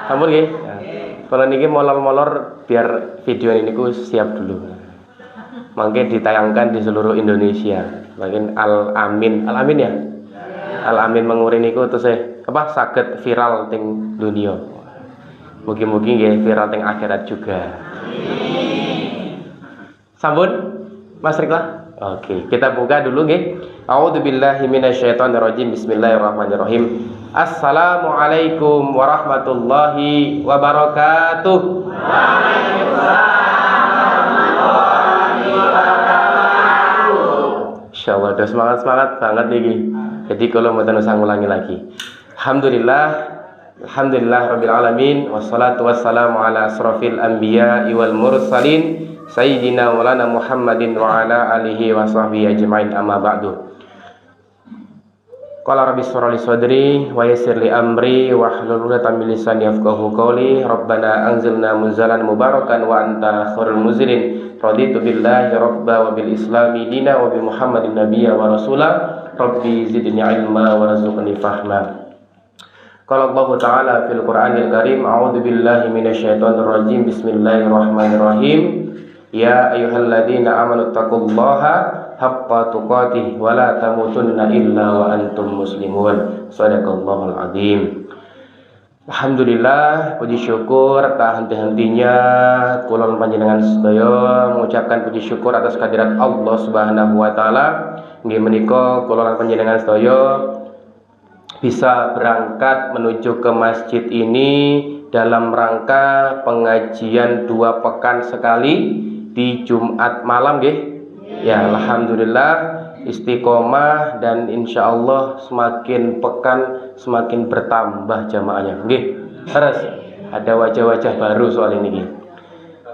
Sampun nggih. Nah, kalau niki molor-molor biar video ini ku siap dulu. Mangke ditayangkan di seluruh Indonesia. Mungkin Al-Amin ya. Al-Amin menguri niku terus apa saged viral ting dunia. Mugi-mugi nggih viral ting akhirat juga. Sampun? Mas Rikla? Oke, kita buka dulu nggih. A'udzubillahi minasyaitonirrajim. Bismillahirrahmanirrahim. Assalamualaikum warahmatullahi wabarakatuh. Insyaallah udah semangat banget nih. Jadi kalau mau usah ngulangi lagi. Alhamdulillah rabbil alamin wassalatu wassalamu ala asrofil anbiya'i wal mursalin sayyidina maulana Muhammadin wa ala alihi wa sahbihi ajma'in amma ba'du. Qala rabbi shrah li sadri wa yassir li amri wahlul 'uqdatam min lisani yafqahu qawli. Rabbana anzilna munzalan mubarakan wa anta khairul munzilin. Raditu billahi rabba wa bil islami dina wa bi Muhammadin nabiyya wa rasula. Rabbi zidni ilma wa razuqni fahma. Qala Allah Ta'ala fil Qur'anil Karim, a'udzu billahi minasyaitonir rajim. Bismillahirrahmanirrahim. Ya ayyuhalladzina amanu taqullaha haqqa tuqatih wa la tamutunna illa wa antum muslimun. Shadaqallahul azim. Alhamdulillah, puji syukur tak henti-hentinya kula panjenengan sedaya mengucapkan puji syukur atas kehadirat Allah Subhanahu wa taala. Nggih menika kula panjenengan sedaya bisa berangkat menuju ke masjid ini dalam rangka pengajian 2 pekan sekali di Jumat malam nggih. Ya, alhamdulillah istiqomah dan insya Allah semakin pekan semakin bertambah jamaahnya. Nggih. Terus ada wajah-wajah baru soal ini nggih.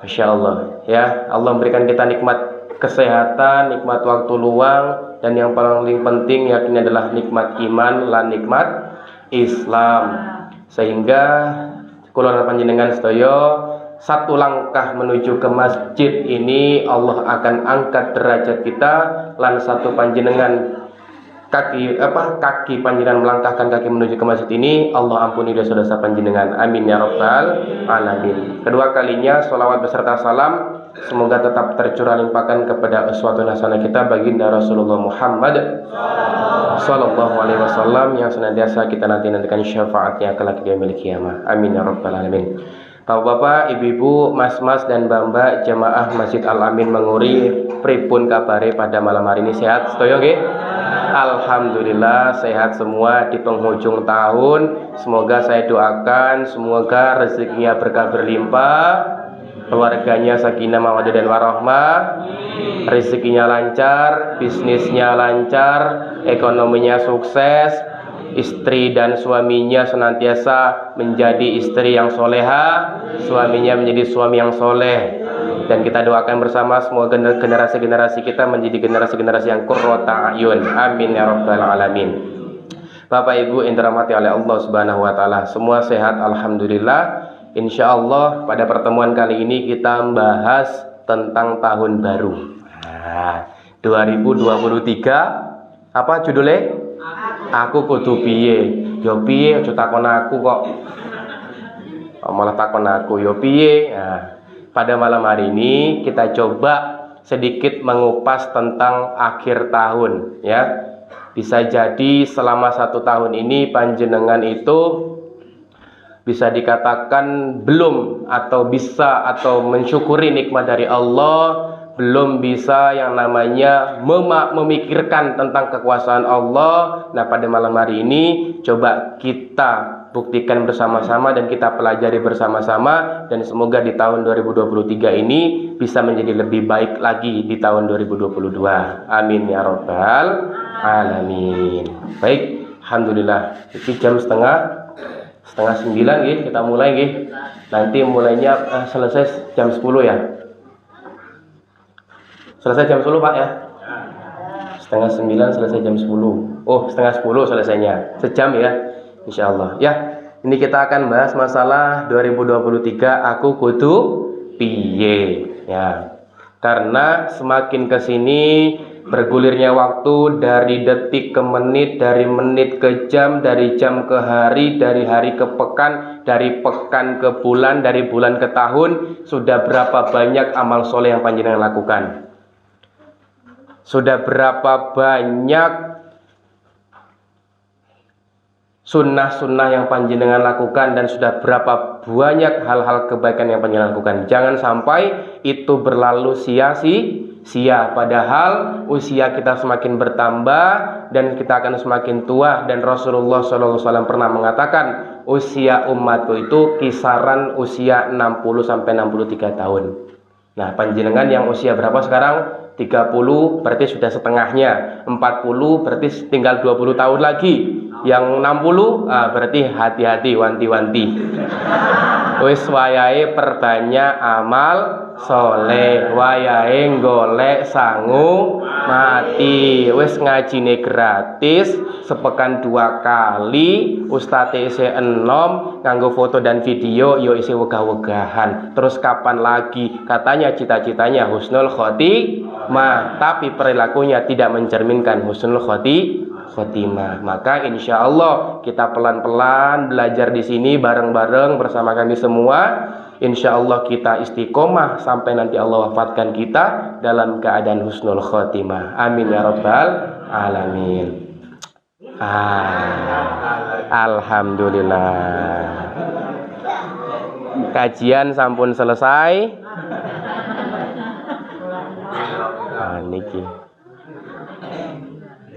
Masya Allah ya, Allah memberikan kita nikmat kesehatan, nikmat waktu luang, dan yang paling penting yakni adalah nikmat iman lan nikmat Islam. Sehingga kula panjenengan sedaya satu langkah menuju ke masjid ini Allah akan angkat derajat kita, lan satu panjenengan kaki panjenengan melangkahkan kaki menuju ke masjid ini Allah ampuni dosa-dosa panjenengan. Amin ya rabbal alamin. Kedua kalinya sholawat beserta salam semoga tetap tercurah limpahkan kepada uswatun hasanah kita baginda Rasulullah Muhammad sallallahu alaihi wasallam yang senantiasa kita nantikan syafaatnya kelak di yaumil qiyamah. Amin ya rabbal alamin. Bapak, ibu-ibu, mas-mas dan mbak-mbak jamaah Masjid Al-Amin Menguri, pripun kabare pada malam hari ini? Sehat sedaya nggih? Alhamdulillah sehat semua di penghujung tahun. Semoga saya doakan semoga rezekinya berkah berlimpah, keluarganya sakinah mawaddah dan warahmah, rezekinya lancar, bisnisnya lancar, ekonominya sukses, istri dan suaminya senantiasa menjadi istri yang soleha, suaminya menjadi suami yang soleh. Dan kita doakan bersama semoga generasi-generasi kita menjadi generasi-generasi yang qurrata ayun. Amin ya rabbal alamin. Bapak Ibu yang dirahmati oleh Allah Subhanahu wa taala, semua sehat alhamdulillah. Insyaallah pada pertemuan kali ini kita membahas tentang tahun baru. 2023 apa judulnya? Aku kudu piye? Yo piye aja takon aku kok. Malah takon aku yo piye? Nah, pada malam hari ini kita coba sedikit mengupas tentang akhir tahun ya. Bisa jadi selama 1 tahun ini panjenengan itu bisa dikatakan belum atau bisa atau mensyukuri nikmat dari Allah, belum bisa yang namanya memikirkan tentang kekuasaan Allah. Nah pada malam hari ini coba kita buktikan bersama-sama dan kita pelajari bersama-sama, dan semoga di tahun 2023 ini bisa menjadi lebih baik lagi di tahun 2022. Amin ya rabbal alamin. Baik, alhamdulillah. Ini jam setengah 9 nggih, kita mulai nggih. Nanti mulainya selesai jam 10 ya. Selesai jam 10 Pak ya? Setengah 9 selesai jam 10. Oh, setengah 10 selesainya. Sejam ya, insyaallah. Ya, ini kita akan bahas masalah 2023 aku kudu piye ya. Karena semakin kesini bergulirnya waktu dari detik ke menit, dari menit ke jam, dari jam ke hari, dari hari ke pekan, dari pekan ke bulan, dari bulan ke tahun. Sudah berapa banyak amal soleh yang panjenengan lakukan? Sudah berapa banyak sunnah-sunnah yang panjenengan lakukan, dan sudah berapa banyak hal-hal kebaikan yang panjenengan lakukan. Jangan sampai itu berlalu sia-sia, padahal usia kita semakin bertambah dan kita akan semakin tua, dan Rasulullah SAW pernah mengatakan usia umatku itu kisaran usia 60 sampai 63 tahun. Nah, panjenengan yang usia berapa sekarang? 30 berarti sudah setengahnya, 40 berarti tinggal 20 tahun lagi, yang 60 berarti hati-hati, wanti-wanti. Wis wayahe perbanyak amal soleh, wayahe golek sangu mati. Wis ngajine gratis, sepekan 2 kali, ustadz isih enom, nganggo foto dan video yo isih wegah-wegahan. Terus kapan lagi? Katanya cita-citanya husnul khotimah, tapi perilakunya tidak mencerminkan husnul khotimah. Maka insya Allah kita pelan-pelan belajar di sini bareng-bareng bersama kami semua. Insya Allah kita istiqomah sampai nanti Allah wafatkan kita dalam keadaan husnul khotimah. Amin ya rabbal alamin. Alhamdulillah. Kajian sampun selesai. Niki.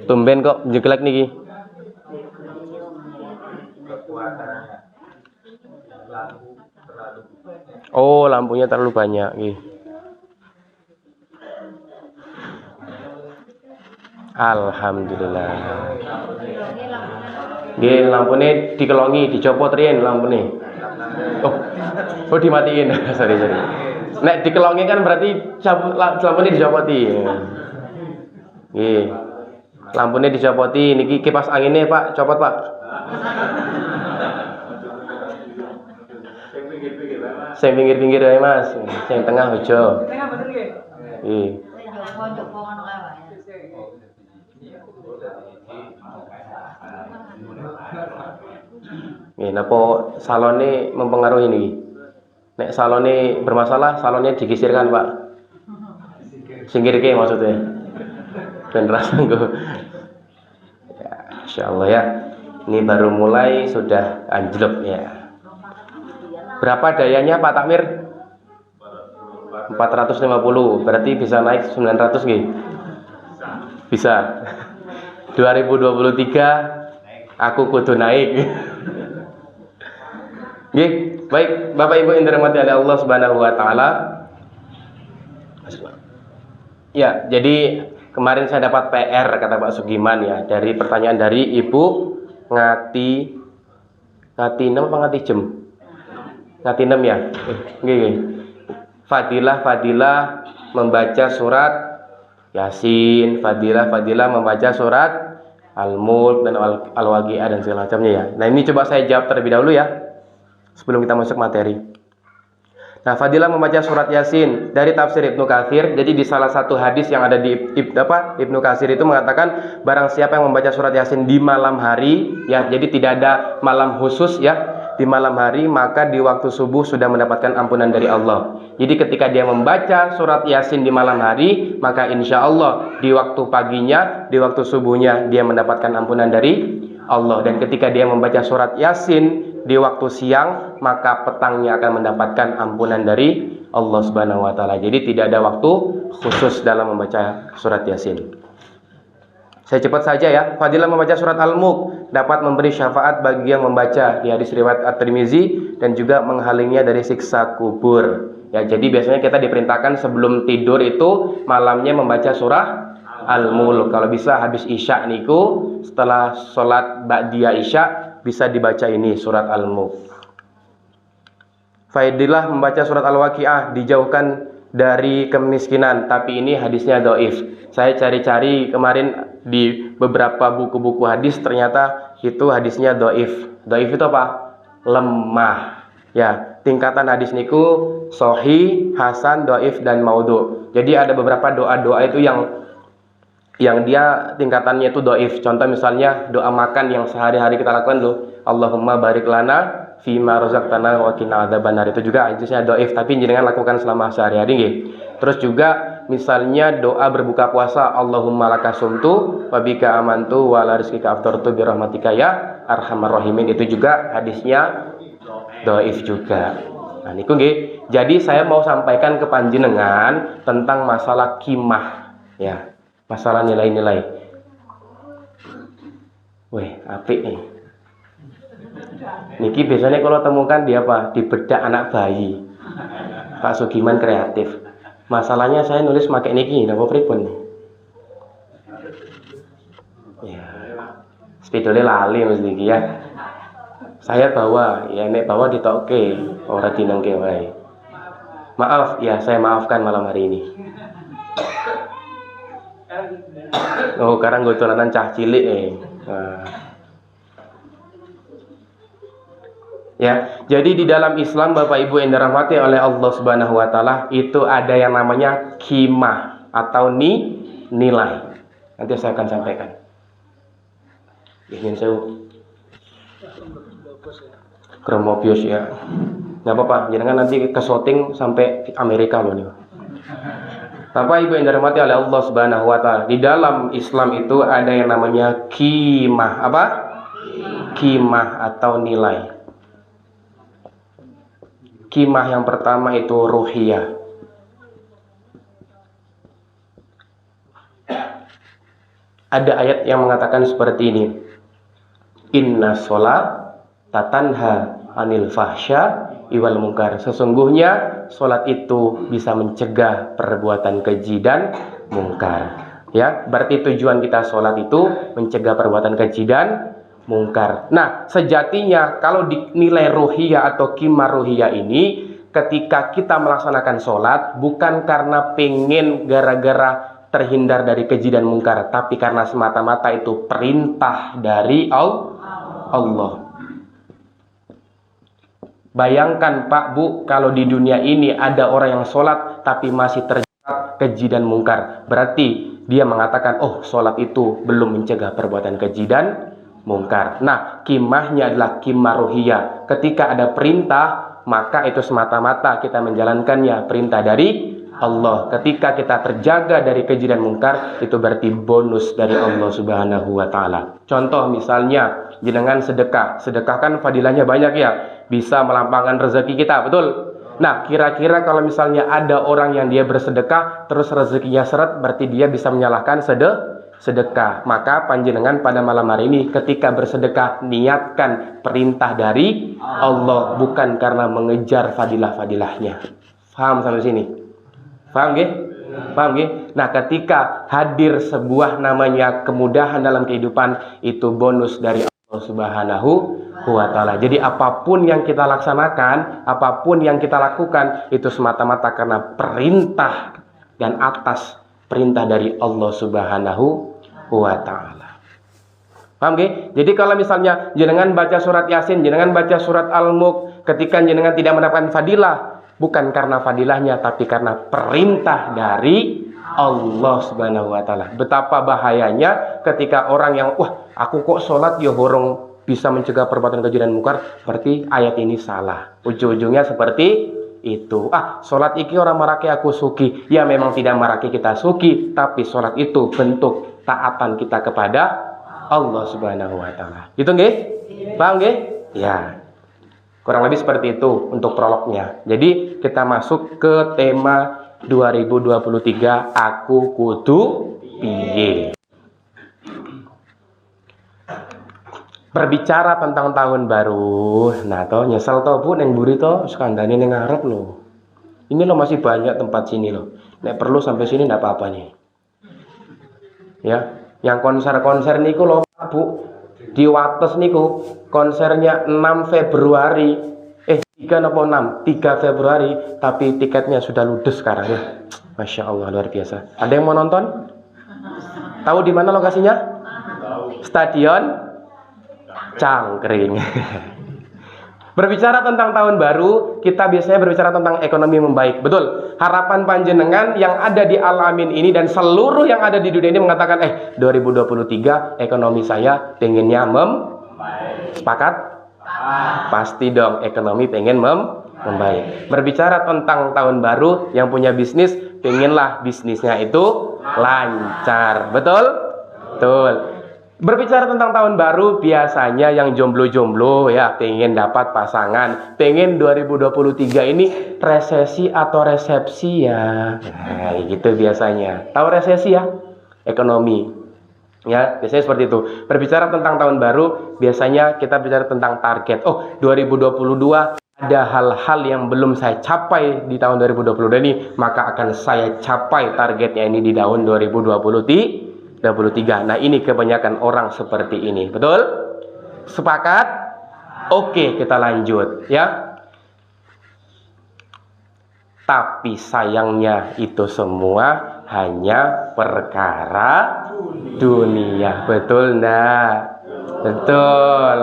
Tumben kok jeglek niki. Oh, lampunya terlalu banyak nggih. Alhamdulillah. Nggih, lampune dikelongi, dicopot riyen lampune. Oh dimatiin. sorry. Nek dikelongi kan berarti lampune dicopoti. Nggih. Lampunya dicopoti, niki kipas anginnya Pak, copot Pak. Sing pinggir-pinggir ae Mas, sing tengah ojo. Tengah bener nggih. Nggih. Nggih, napa salone mempengaruhi niki? Nek salone bermasalah, salonnya digisirkan Pak. Singgirke maksudnya. Dan rasa ya, insyaallah ya. Ini baru mulai sudah anjlok ya. Berapa dayanya Pak Takmir? 450. Berarti bisa naik 900 nggih? Bisa. 2023 aku kudu naik. Nggih, baik Bapak Ibu yang dirahmati oleh Allah Subhanahu wa taala. Ya, jadi kemarin saya dapat PR kata Pak Sugiman ya, dari pertanyaan dari Ibu Ngati 6 apa Ngati Jem? Ngati 6 ya? Nggih. Fadilah membaca surat Yasin, fadilah membaca surat Al-Mulk dan Al-Waqiah dan segala macamnya ya. Nah, ini coba saya jawab terlebih dahulu ya, sebelum kita masuk materi. Nah, fadilah membaca surat Yasin dari tafsir Ibnu Katsir. Jadi di salah satu hadis yang ada di Ibnu Katsir itu mengatakan barang siapa yang membaca surat Yasin di malam hari ya, jadi tidak ada malam khusus ya, di malam hari maka di waktu subuh sudah mendapatkan ampunan dari Allah. Jadi ketika dia membaca surat Yasin di malam hari, maka insya Allah di waktu paginya, di waktu subuhnya dia mendapatkan ampunan dari Allah. Dan ketika dia membaca surat Yasin di waktu siang, maka petangnya akan mendapatkan ampunan dari Allah Subhanahu wa taala. Jadi tidak ada waktu khusus dalam membaca surat Yasin. Saya cepat saja ya. Fadilah membaca surat Al-Mulk dapat memberi syafaat bagi yang membaca, di hadis riwayat At-Tirmizi, dan juga menghalingnya dari siksa kubur. Ya, jadi biasanya kita diperintahkan sebelum tidur itu malamnya membaca surah Al-Mulk. Kalau bisa habis Isya niku, setelah sholat ba'diyah Isya bisa dibaca ini surat Al-Mulk. Fadilah membaca surat Al-Waqiah dijauhkan dari kemiskinan, tapi ini hadisnya dhaif. Saya cari-cari kemarin di beberapa buku-buku hadis, ternyata itu hadisnya dhaif. Dhaif itu apa? Lemah. Ya, tingkatan hadis niku sahih, hasan, dhaif dan maudhu. Jadi ada beberapa doa-doa itu yang yang dia tingkatannya itu doif. Contoh misalnya doa makan yang sehari-hari kita lakukan loh, Allahumma barik lana fima razaqtana wa qina adzabannar, itu juga hadisnya doif, tapi jenengan lakukan selama sehari-hari nggih. Terus juga misalnya doa berbuka puasa, Allahumma lakasumtu wa bika amantu wa la rizqika aftartu bi rahmatika ya arhamar rahimin, itu juga hadisnya doif juga. Nah niku nggih. Jadi saya mau sampaikan ke panjenengan tentang masalah qimah ya. Masalah nilai-nilai. Wih, apik nih. Niki biasanya kalau temukan di apa? Di bedak anak bayi. Pak Sugiman kreatif. Masalahnya saya nulis pakai niki, napa pripun? Ya. Spidole lali mesti niki ya. Saya bawa, ya nek bawa ditokke, ora dinengke wae. Maaf, ya saya maafkan malam hari ini. Oh, sekarang gue tulanan cah cilik Nah. Ya, jadi di dalam Islam Bapak Ibu yang dirahmati oleh Allah Subhanahu wa taala itu ada yang namanya qimah atau nilai. Nanti saya akan sampaikan. Ingin saya kromobius ya. Enggak apa-apa, jangan nanti ke shooting sampai Amerika loh nih. Bapak Ibu yang dirahmati oleh Allah Subhanahu wa taala, di dalam Islam itu ada yang namanya qimah. Apa? Qimah atau nilai. Qimah yang pertama itu ruhiyah. Ada ayat yang mengatakan seperti ini. Inna sholat tatanha anil fahsya iwal munkar. Sesungguhnya sholat itu bisa mencegah perbuatan keji dan mungkar. Ya, berarti tujuan kita sholat itu mencegah perbuatan keji dan mungkar. Nah, sejatinya kalau dinilai ruhiyah atau qimah ruhiyah ini, ketika kita melaksanakan sholat bukan karena pengen gara-gara terhindar dari keji dan mungkar, tapi karena semata-mata itu perintah dari Allah. Bayangkan Pak Bu, kalau di dunia ini ada orang yang sholat tapi masih terjerat keji dan mungkar, berarti dia mengatakan, oh sholat itu belum mencegah perbuatan keji dan mungkar. Nah, qimahnya adalah qimah ruhiyah. Ketika ada perintah, maka itu semata-mata kita menjalankannya perintah dari Allah. Ketika kita terjaga dari keji dan mungkar, itu berarti bonus dari Allah Subhanahu wa taala. Contoh misalnya jenengan sedekah. Sedekah kan fadilahnya banyak ya. Bisa melampangkan rezeki kita, betul? Nah, kira-kira kalau misalnya ada orang yang dia bersedekah terus rezekinya seret, berarti dia bisa menyalahkan sedekah. Maka panjenengan pada malam hari ini ketika bersedekah niatkan perintah dari Allah, bukan karena mengejar fadilah-fadilahnya. Paham sampai sini? Paham nggih? Paham nggih? Nah, ketika hadir sebuah namanya kemudahan dalam kehidupan, itu bonus dari Allah Subhanahu wa taala. Jadi apapun yang kita laksanakan, apapun yang kita lakukan, itu semata-mata karena perintah dan atas perintah dari Allah Subhanahu wa taala. Paham nggih? Jadi kalau misalnya jenengan baca surat Yasin, jenengan baca surat Al-Mulk, ketika jenengan tidak mendapatkan fadilah, bukan karena fadilahnya, tapi karena perintah dari Allah Subhanahu wa taala. Betapa bahayanya ketika orang yang aku kok sholat ya horong bisa mencegah perbuatan keji dan mungkar, berarti ayat ini salah. Ujung-ujungnya seperti itu. Sholat iki orang marake aku suki. Ya memang tidak marake kita suki, tapi sholat itu bentuk taatan kita kepada Allah Subhanahu wa taala. Gitu nggih? Paham nggih? Ya. Kurang lebih seperti itu untuk prolognya. Jadi kita masuk ke tema 2023, aku kudu piye. Berbicara tentang tahun baru, nah toh nyesel toh Bu neng buri toh skandani neng ngarep loh. Ini loh masih banyak tempat sini loh. Nek perlu sampai sini ndak apa-apa nih. Ya, yang konser-konser niku loh Bu, di Wates niku konsernya 6 Februari. 3 Februari, tapi tiketnya sudah ludes sekarang ya. Masya Allah, luar biasa. Ada yang mau nonton? Tahu di mana lokasinya? Stadion Cangkring. Berbicara tentang tahun baru, kita biasanya berbicara tentang ekonomi membaik. Betul. Harapan panjenengan yang ada di alamin ini dan seluruh yang ada di dunia ini mengatakan, 2023 ekonomi saya pengennya sepakat? Pasti dong, ekonomi pengen membaik. Berbicara tentang tahun baru, yang punya bisnis pengenlah bisnisnya itu lancar. Betul? Betul. Berbicara tentang tahun baru, biasanya yang jomblo-jomblo ya pengen dapat pasangan, pengen 2023 ini resesi atau resepsi ya. Nah, gitu biasanya. Tahu resesi ya? Ekonomi. Ya, biasanya seperti itu. Berbicara tentang tahun baru, biasanya kita bicara tentang target. 2022 ada hal-hal yang belum saya capai di tahun 2022 ini, maka akan saya capai targetnya ini di tahun 2023. Nah, ini kebanyakan orang seperti ini. Betul? Sepakat? Oke, kita lanjut ya. Tapi sayangnya itu semua hanya perkara dunia. Betul enggak? Betul.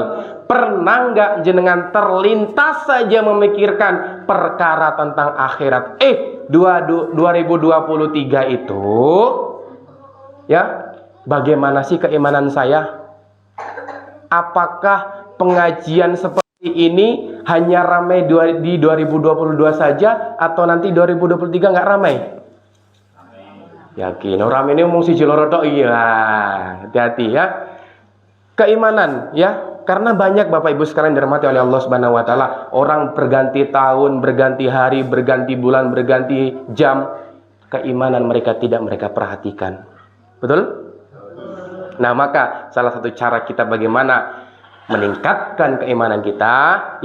Pernah nggak jenengan terlintas saja memikirkan perkara tentang akhirat? 2023 itu ya, bagaimana sih keimanan saya? Apakah pengajian seperti ini hanya ramai di 2022 saja, atau nanti 2023 nggak ramai? Yakin orang ini ngomong si Jilorodo, iya, hati-hati ya. Keimanan ya, karena banyak Bapak Ibu sekalian dirahmati oleh Allah Subhanahu wa taala, orang berganti tahun, berganti hari, berganti bulan, berganti jam, keimanan mereka tidak mereka perhatikan. Betul? Nah, maka salah satu cara kita bagaimana meningkatkan keimanan kita,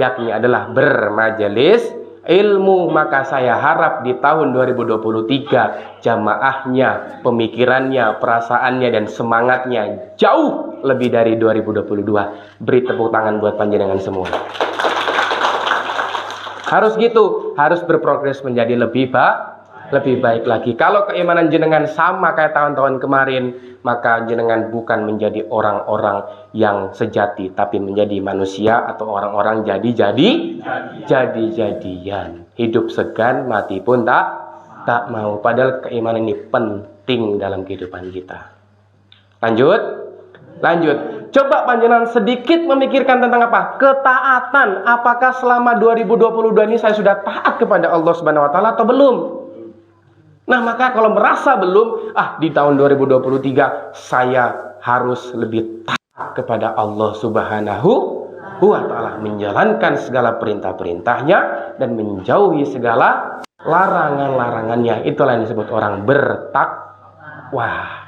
yakni adalah bermajelis ilmu. Maka saya harap di tahun 2023 jamaahnya, pemikirannya, perasaannya, dan semangatnya jauh lebih dari 2022. Beri tepuk tangan buat panjenengan semua. Harus gitu, harus berprogres menjadi lebih baik lagi. Kalau keimanan jenengan sama kayak tahun-tahun kemarin, maka jenengan bukan menjadi orang-orang yang sejati, tapi menjadi manusia atau orang-orang jadi-jadian. Hidup segan, mati pun tak mau. Padahal keimanan ini penting dalam kehidupan kita. Lanjut. Coba panjenengan sedikit memikirkan tentang apa? Ketaatan. Apakah selama 2022 ini saya sudah taat kepada Allah Subhanahu wa taala atau belum? Nah, maka kalau merasa belum, di tahun 2023 saya harus lebih taat kepada Allah Subhanahu wa taala, menjalankan segala perintah-perintahnya dan menjauhi segala larangan-larangannya. Itulah yang disebut orang bertakwa.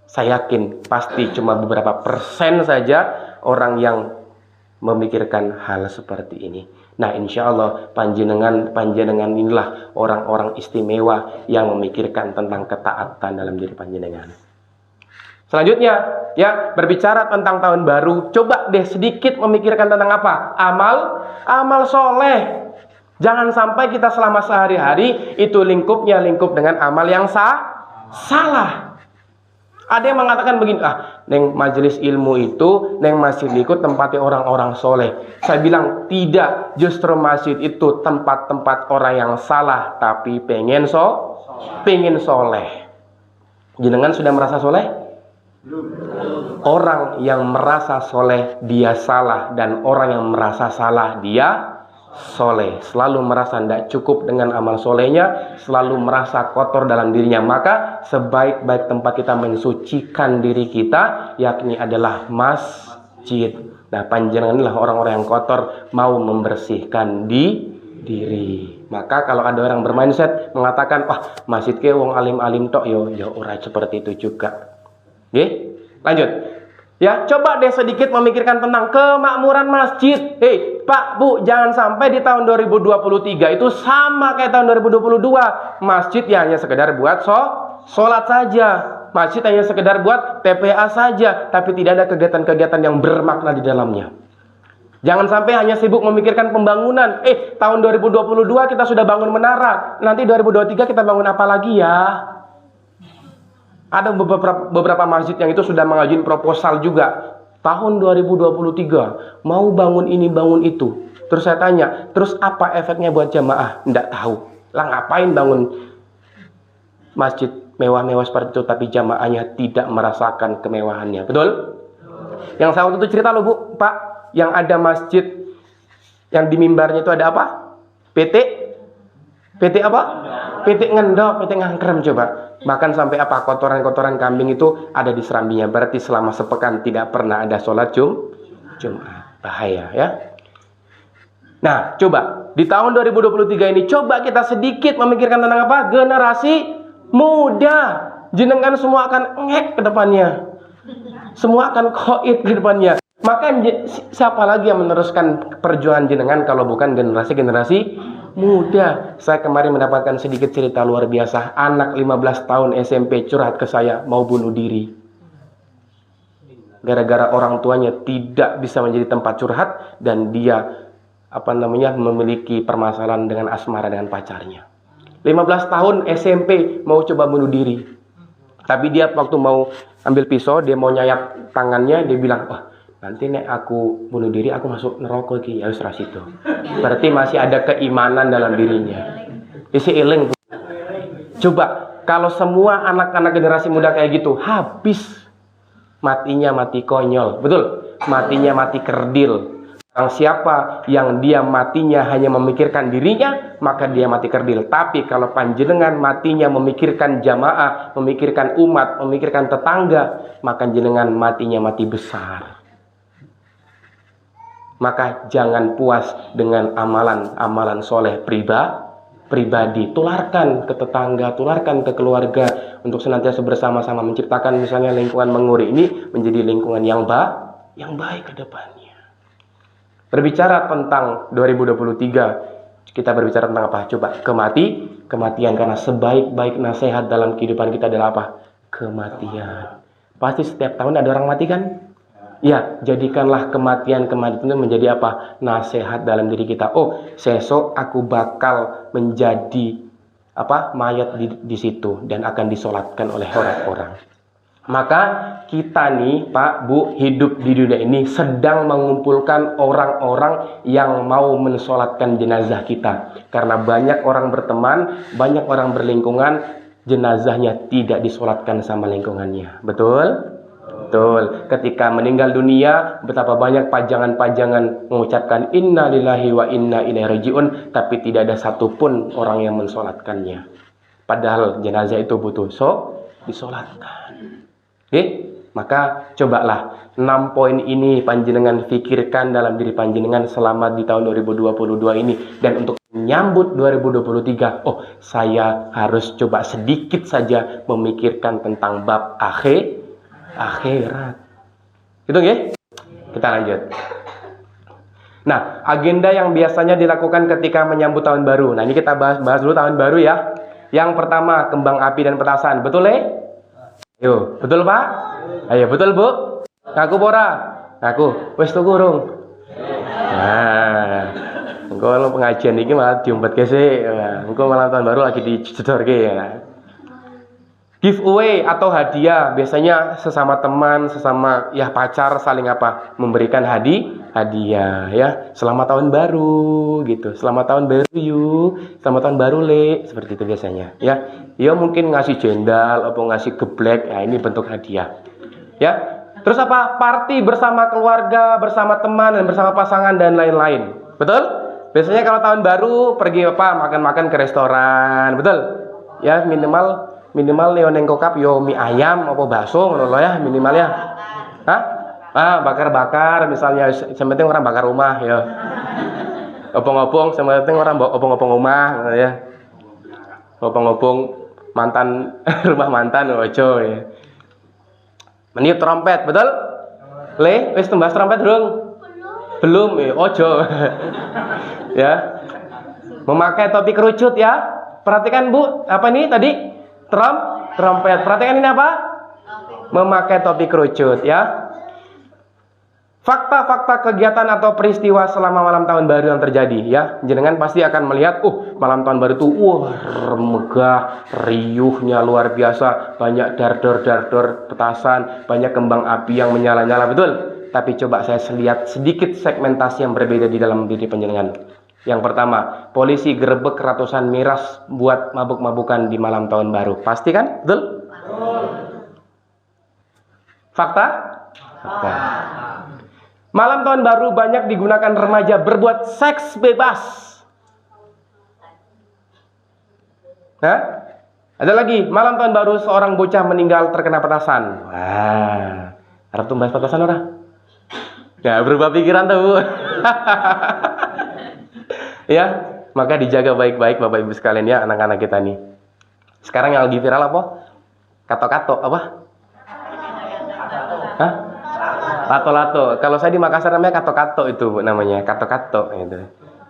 Saya yakin pasti cuma beberapa persen saja orang yang memikirkan hal seperti ini. Nah, insya Allah panjenengan inilah orang-orang istimewa yang memikirkan tentang ketaatan dalam diri panjenengan. Selanjutnya, ya, berbicara tentang tahun baru, coba deh sedikit memikirkan tentang apa? Amal soleh. Jangan sampai kita selama sehari-hari itu lingkup dengan amal yang salah. Ada yang mengatakan begini, neng majelis ilmu itu, neng masjid ikut tempatnya orang-orang soleh. Saya bilang tidak, justru masjid itu tempat-tempat orang yang salah, tapi pengen soleh. Jenengan sudah merasa soleh? Orang yang merasa soleh dia salah, dan orang yang merasa salah dia soleh. Selalu merasa tidak cukup dengan amal solehnya, selalu merasa kotor dalam dirinya. Maka sebaik-baik tempat kita mensucikan diri kita, yakni adalah masjid. Nah, panjenengan inilah orang-orang yang kotor mau membersihkan diri. Maka kalau ada orang bermindset mengatakan, masjid ke wong alim-alim tok, yo ora seperti itu juga. Oke, lanjut. Ya, coba deh sedikit memikirkan tentang kemakmuran masjid. Pak, Bu, jangan sampai di tahun 2023 itu sama kayak tahun 2022. Masjid ya hanya sekedar buat sholat saja. Masjid hanya sekedar buat TPA saja, tapi tidak ada kegiatan-kegiatan yang bermakna di dalamnya. Jangan sampai hanya sibuk memikirkan pembangunan. Tahun 2022 kita sudah bangun menara. Nanti 2023 kita bangun apa lagi ya? Ada beberapa masjid yang itu sudah mengajuin proposal juga. tahun 2023 mau bangun ini bangun itu. Terus saya tanya, terus apa efeknya buat jamaah? Nggak tahu. Lah ngapain bangun masjid mewah-mewah seperti itu tapi jamaahnya tidak merasakan kemewahannya. Betul? Yang saya waktu itu cerita loh Bu, Pak, yang ada masjid yang di mimbarnya itu ada apa? PT apa? PT ngendok, PT ngangkrem coba. Bahkan sampai apa? Kotoran-kotoran kambing itu ada di serambinya. Berarti selama sepekan tidak pernah ada sholat Jumat. Bahaya ya. Nah, coba di tahun 2023 ini coba kita sedikit memikirkan tentang apa? Generasi muda. Jenengan semua akan ngek ke depannya. Semua akan koit ke depannya. Maka siapa lagi yang meneruskan perjuangan jenengan kalau bukan generasi muda? Saya kemarin mendapatkan sedikit cerita luar biasa. Anak 15 tahun SMP curhat ke saya mau bunuh diri. Gara-gara orang tuanya tidak bisa menjadi tempat curhat dan dia memiliki permasalahan dengan asmara dengan pacarnya. 15 tahun SMP mau coba bunuh diri. Tapi dia waktu mau ambil pisau, dia mau nyayat tangannya, dia bilang, "Wah, nanti nek aku bunuh diri aku masuk neraka iki." Ya wis ras itu. Berarti masih ada keimanan dalam dirinya. Isi eling. Coba kalau semua anak-anak generasi muda kayak gitu, habis matinya mati konyol. Betul? Matinya mati kerdil. Orang siapa yang dia matinya hanya memikirkan dirinya, maka dia mati kerdil. Tapi kalau panjenengan matinya memikirkan jamaah, memikirkan umat, memikirkan tetangga, maka jenengan matinya mati besar. Maka jangan puas dengan amalan-amalan soleh pribadi. Tularkan ke tetangga, tularkan ke keluarga untuk senantiasa bersama-sama menciptakan misalnya lingkungan Menguri ini menjadi lingkungan yang baik ke depannya. Berbicara tentang 2023, kita berbicara tentang apa? Coba kematian, karena sebaik-baik nasihat dalam kehidupan kita adalah apa? Kematian. Pasti setiap tahun ada orang mati kan? Ya, jadikanlah kematian itu menjadi apa? Nasihat dalam diri kita. Oh, sesok aku bakal menjadi mayat di situ dan akan disolatkan oleh orang-orang. Maka kita nih Pak, Bu, hidup di dunia ini sedang mengumpulkan orang-orang yang mau mensolatkan jenazah kita. Karena banyak orang berteman, banyak orang berlingkungan, jenazahnya tidak disolatkan sama lingkungannya. Betul? Betul. Ketika meninggal dunia, betapa banyak pajangan-pajangan mengucapkan Inna lillahi wa inna ilaihi raji'un, tapi tidak ada satupun orang yang mensolatkannya. Padahal jenazah itu butuh disolatkan. Maka cobalah 6 poin ini panjenengan pikirkan dalam diri panjenengan selama di tahun 2022 ini. Dan untuk menyambut 2023, saya harus coba sedikit saja memikirkan tentang bab akhirat. Gitu ya? Kita lanjut. Nah, agenda yang biasanya dilakukan ketika menyambut tahun baru. Nah, ini kita bahas dulu tahun baru ya. Yang pertama, kembang api dan petasan. Betul ya? Yo, betul Pak? Ayo, betul Bu? Ngaku pora? Ngaku. Wis tuku urung? Nah, engko lo pengajian ini malah diumpet sih. Engko malam tahun baru lagi dijedorke ya. Giveaway atau hadiah, biasanya sesama teman, sesama pacar saling memberikan hadiah ya. Selamat tahun baru gitu. Selamat tahun baru yuk. Selamat tahun baru Le, seperti itu biasanya ya. Ya mungkin ngasih jendal atau ngasih geblek. Ya, ini bentuk hadiah. Ya. Terus party bersama keluarga, bersama teman dan bersama pasangan dan lain-lain. Betul? Biasanya kalau tahun baru pergi makan-makan ke restoran. Betul? Ya, minimal yo neng kokap yo mie ayam apa bakso ngono lho ya minimal ya. Hah? Bakar-bakar misalnya, yang penting orang bakar rumah ya. Opong-opong, yang penting orang opong-opong rumah ya. Opong-opong mantan rumah mantan ojo ya. Meniup trompet, betul? Le, wis tembas trompet belum ya, ojo. Ya. Memakai topi kerucut ya. Perhatikan Bu, apa ini tadi? Trompet. Perhatikan ini apa? Memakai topi kerucut ya. Fakta-fakta kegiatan atau peristiwa selama malam tahun baru yang terjadi ya. Jenengan pasti akan melihat, malam tahun baru itu megah, riuhnya luar biasa, banyak dardor petasan, banyak kembang api yang menyala-nyala, betul? tapi coba saya lihat sedikit segmentasi yang berbeda di dalam diri panjenengan. Yang pertama, polisi gerebek ratusan miras buat mabuk-mabukan di malam tahun baru. Pasti kan? Betul? Fakta? Fakta. Malam tahun baru banyak digunakan remaja berbuat seks bebas. Hah? Ada lagi, malam tahun baru seorang bocah meninggal terkena petasan. Wah, harap tumbas petasan orang. Nggak berubah pikiran tuh. Ya, maka dijaga baik-baik Bapak Ibu sekalian ya, anak-anak kita nih. Sekarang yang lagi viral apa? Kato-kato apa? Hah? Lato-lato. Kalau saya di Makassar namanya kato-kato itu namanya, kato-kato gitu.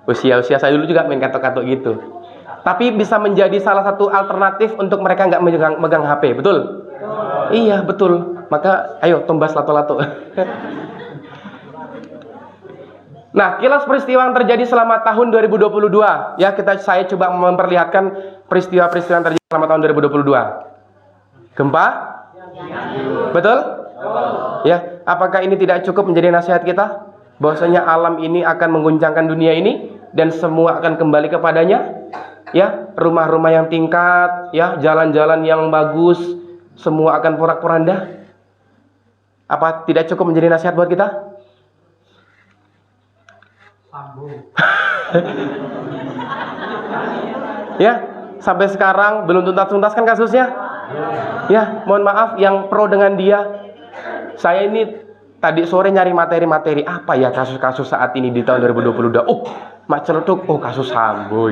Usia-usia saya dulu juga main kato-kato gitu. Tapi bisa menjadi salah satu alternatif untuk mereka nggak megang HP, betul? Iya, betul. Maka ayo tumbas lato-lato. Nah, kilas peristiwa yang terjadi selama tahun 2022. Ya, saya coba memperlihatkan peristiwa-peristiwa yang terjadi selama tahun 2022. Gempa? Betul? Ya, apakah ini tidak cukup menjadi nasihat kita? Bahwasanya alam ini akan mengguncangkan dunia ini dan semua akan kembali kepadanya? Ya, rumah-rumah yang tingkat, ya, jalan-jalan yang bagus, semua akan porak-poranda. Apa tidak cukup menjadi nasihat buat kita? Ya, sampai sekarang belum tuntas-tuntas kan kasusnya? Ya, mohon maaf yang pro dengan dia. Saya ini tadi sore nyari materi-materi apa ya kasus-kasus saat ini di tahun 2022. Oh, Mak Celetuk, oh kasus Sambo.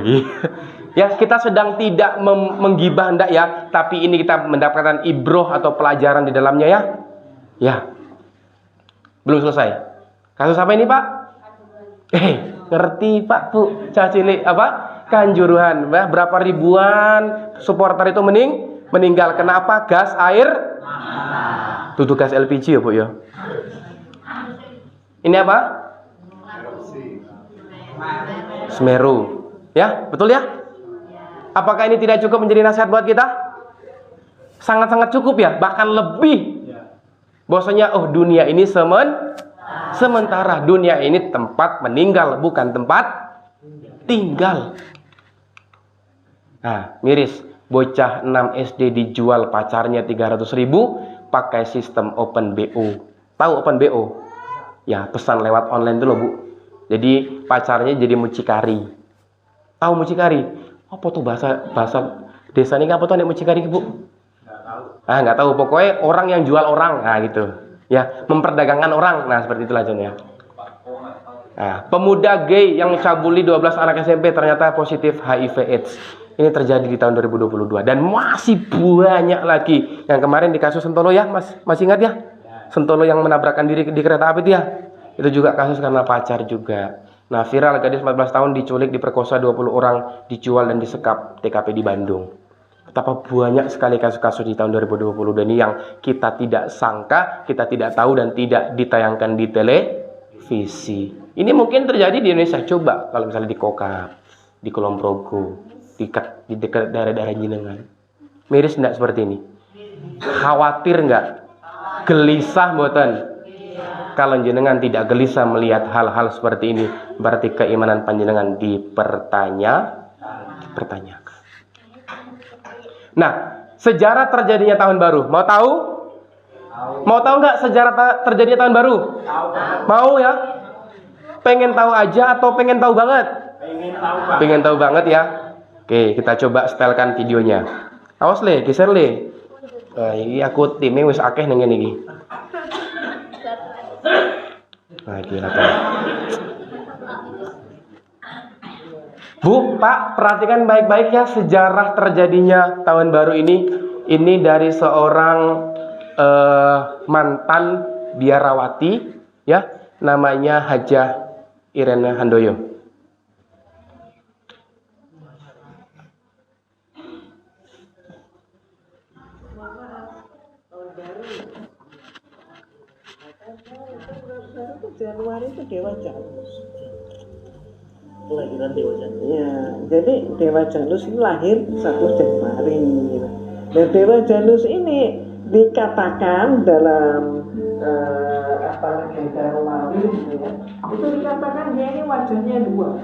Ya, kita sedang tidak menggibah hendak ya, tapi ini kita mendapatkan ibroh atau pelajaran di dalamnya ya. Ya. Belum selesai. Kasus apa ini, Pak? Ngerti, Pak, Bu. Cacili apa? Kanjuruhan. Berapa ribuan supporter itu meninggal. Kenapa? Gas air. Tutup gas LPG ya, Bu ya. Ini apa? Semeru. Ya, betul ya? Apakah ini tidak cukup menjadi nasihat buat kita? Sangat-sangat cukup ya, bahkan lebih. Bahwasanya dunia ini sementara, dunia ini tempat meninggal, bukan tempat tinggal. Nah, miris, bocah 6 SD dijual pacarnya 300.000 pakai sistem Open BO. Tahu Open BO? Ya, pesan lewat online itu loh, Bu. Jadi pacarnya jadi mucikari. Tahu mucikari? Apa tuh bahasa desa ini apa tuh nek mucikari, Bu? Nggak tahu. Pokoknya orang yang jual orang, nah gitu. Ya, memperdagangkan orang. Nah, seperti itulah contohnya. Nah, pemuda gay yang cabuli 12 anak SMP ternyata positif HIV/AIDS. Ini terjadi di tahun 2022 dan masih banyak lagi. Yang kemarin di kasus Sentolo ya, Mas, masih ingat ya? Sentolo yang menabrakkan diri di kereta api itu ya. Itu juga kasus karena pacar juga. Nah, viral gadis 14 tahun diculik, diperkosa 20 orang, dijual dan disekap TKP di Bandung. Betapa banyak sekali kasus-kasus di tahun 2022 ini yang kita tidak sangka, kita tidak tahu dan tidak ditayangkan di televisi. Ini mungkin terjadi di Indonesia. Coba kalau misalnya di Kokap, di Kulon Progo, di dekat daerah-daerah Jenengan. Miris enggak seperti ini? Khawatir enggak? Gelisah mboten? Kalau jenengan tidak gelisah melihat hal-hal seperti ini, berarti keimanan panjenengan dipertanyakan. Nah, sejarah terjadinya tahun baru. Mau tahu? Mau tahu nggak sejarah terjadinya tahun baru? Mau ya? Pengen tahu aja atau pengen tahu banget? Pengen tahu banget ya. Oke, kita coba setelkan videonya. Awas le, geser le. Ini aku timnya wis akeh ning ngene iki. Nah, gila kan. Bu, Pak, perhatikan baik-baik ya sejarah terjadinya tahun baru ini. Ini dari seorang mantan biarawati, ya, namanya Hajah Irene Handoyo. Januari itu Dewa Janus. Kelahiran Dewa Janus. Ya, jadi Dewa Janus ini lahir 1 Januari. Dan Dewa Janus ini dikatakan dalam ada Romawi gitu ya, itu dikatakan dia ini wajahnya dua,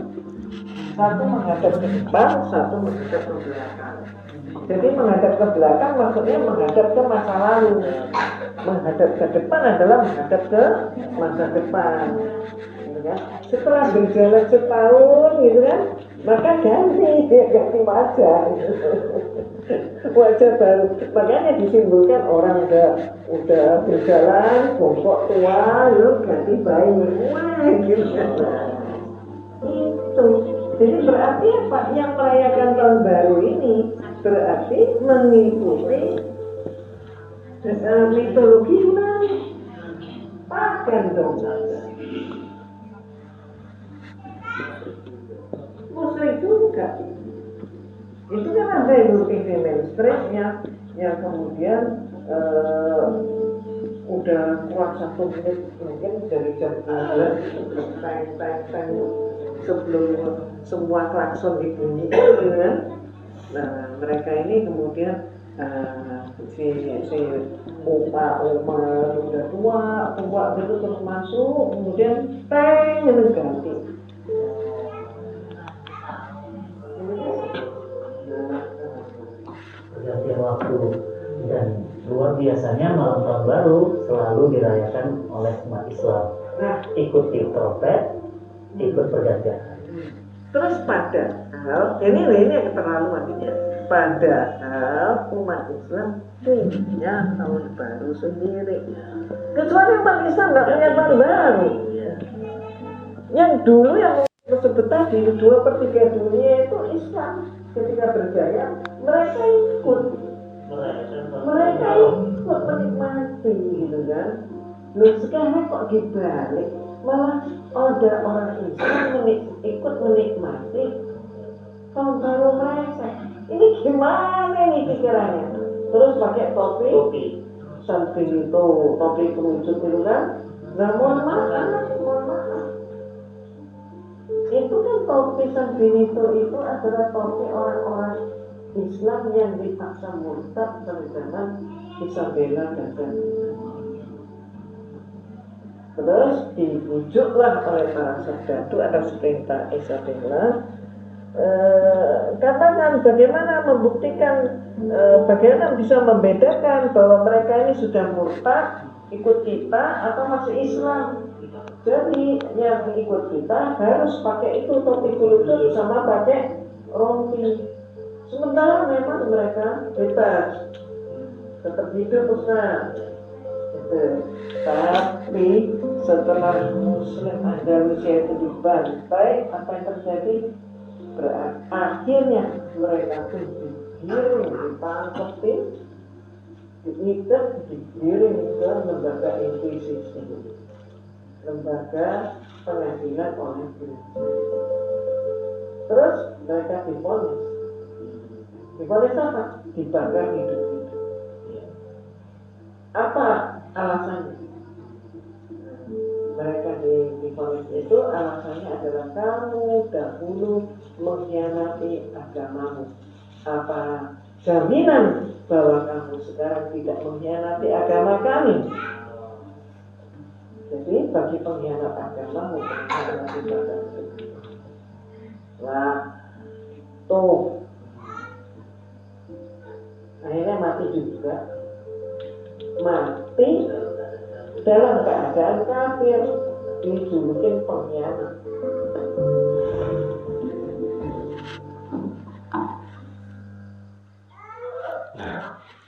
satu menghadap ke depan, satu menghadap ke belakang. Jadi menghadap ke belakang maksudnya menghadap ke masa lalu, menghadap ke depan adalah menghadap ke masa depan. Ya. Setelah berjalan setahun gitu kan, maka ganti wajah, wajah baru. Makanya disimbolkan orang udah berjalan, bongkok tua, lalu ganti bayi, wah gitu. Itu. Jadi berarti apa? Yang merayakan tahun baru ini berarti mengikuti mitologi Yunani. Pakan dong. Muslim juga. Itu kan ada Idul Fitri mainstream yang kemudian udah kurang 1 menit mungkin dari jam 12 teng sebelum semua klakson dibunyikan gitu kan. Nah mereka ini kemudian si oma udah tua gitu terus masuk kemudian teng ganti. Pergantian waktu dan luar biasanya malam tahun baru selalu dirayakan oleh umat Islam. Nah, ikut trompet, ikut pergantian. Terus padahal ini yang keterlaluan artinya. Padahal umat Islam punya tahun baru sendiri. Kecuali umat Islam nggak punya tahun baru. Yang dulu yang disebut tadi 2/3 dunia itu Islam. Ketika berjaya mereka ikut menikmati gitu kan. Loh sekarang kok dibalik, malah ada orang Islam ikut menikmati tahun baru mereka. Ini gimana ini pikirannya? Terus pakai topi San Benito, topi kerucut itu kan. Nah mohon maaf. Itu kan topi San Benito itu adalah topi orang-orang Islam yang dipaksa murtad terutama Isabella dan Ferdinand. Terus dibujuklah oleh para serdadu atas perintah Isabella. Katakan bagaimana membuktikan, bagaimana bisa membedakan bahwa mereka ini sudah murtad ikut kita atau masih Islam. Jadi yang ikut kita harus pakai itu topi kulutut sama pakai rompi. Sementara memang mereka bebas, tetap hidup Ustaz. Tapi setelah Muslim Andalusia itu dibantai, apa yang terjadi? Akhirnya mereka pun digiring, ditangkepin, diikat, digiring ke lembaga inkuisisi, lembaga pengadilan oleh gereja. Terus mereka divonis apa? Dibakar hidup-hidup. Apa alasannya? Mereka divonis itu alasannya adalah kamu dahulu mengkhianati agamamu. Apa jaminan bahwa kamu sekarang tidak mengkhianati agama kami? Jadi bagi pengkhianat agama mengkhianati agama. Nah, tuh akhirnya mati juga. Mati dalam keadaan kafir, dijulukin pengkhianat.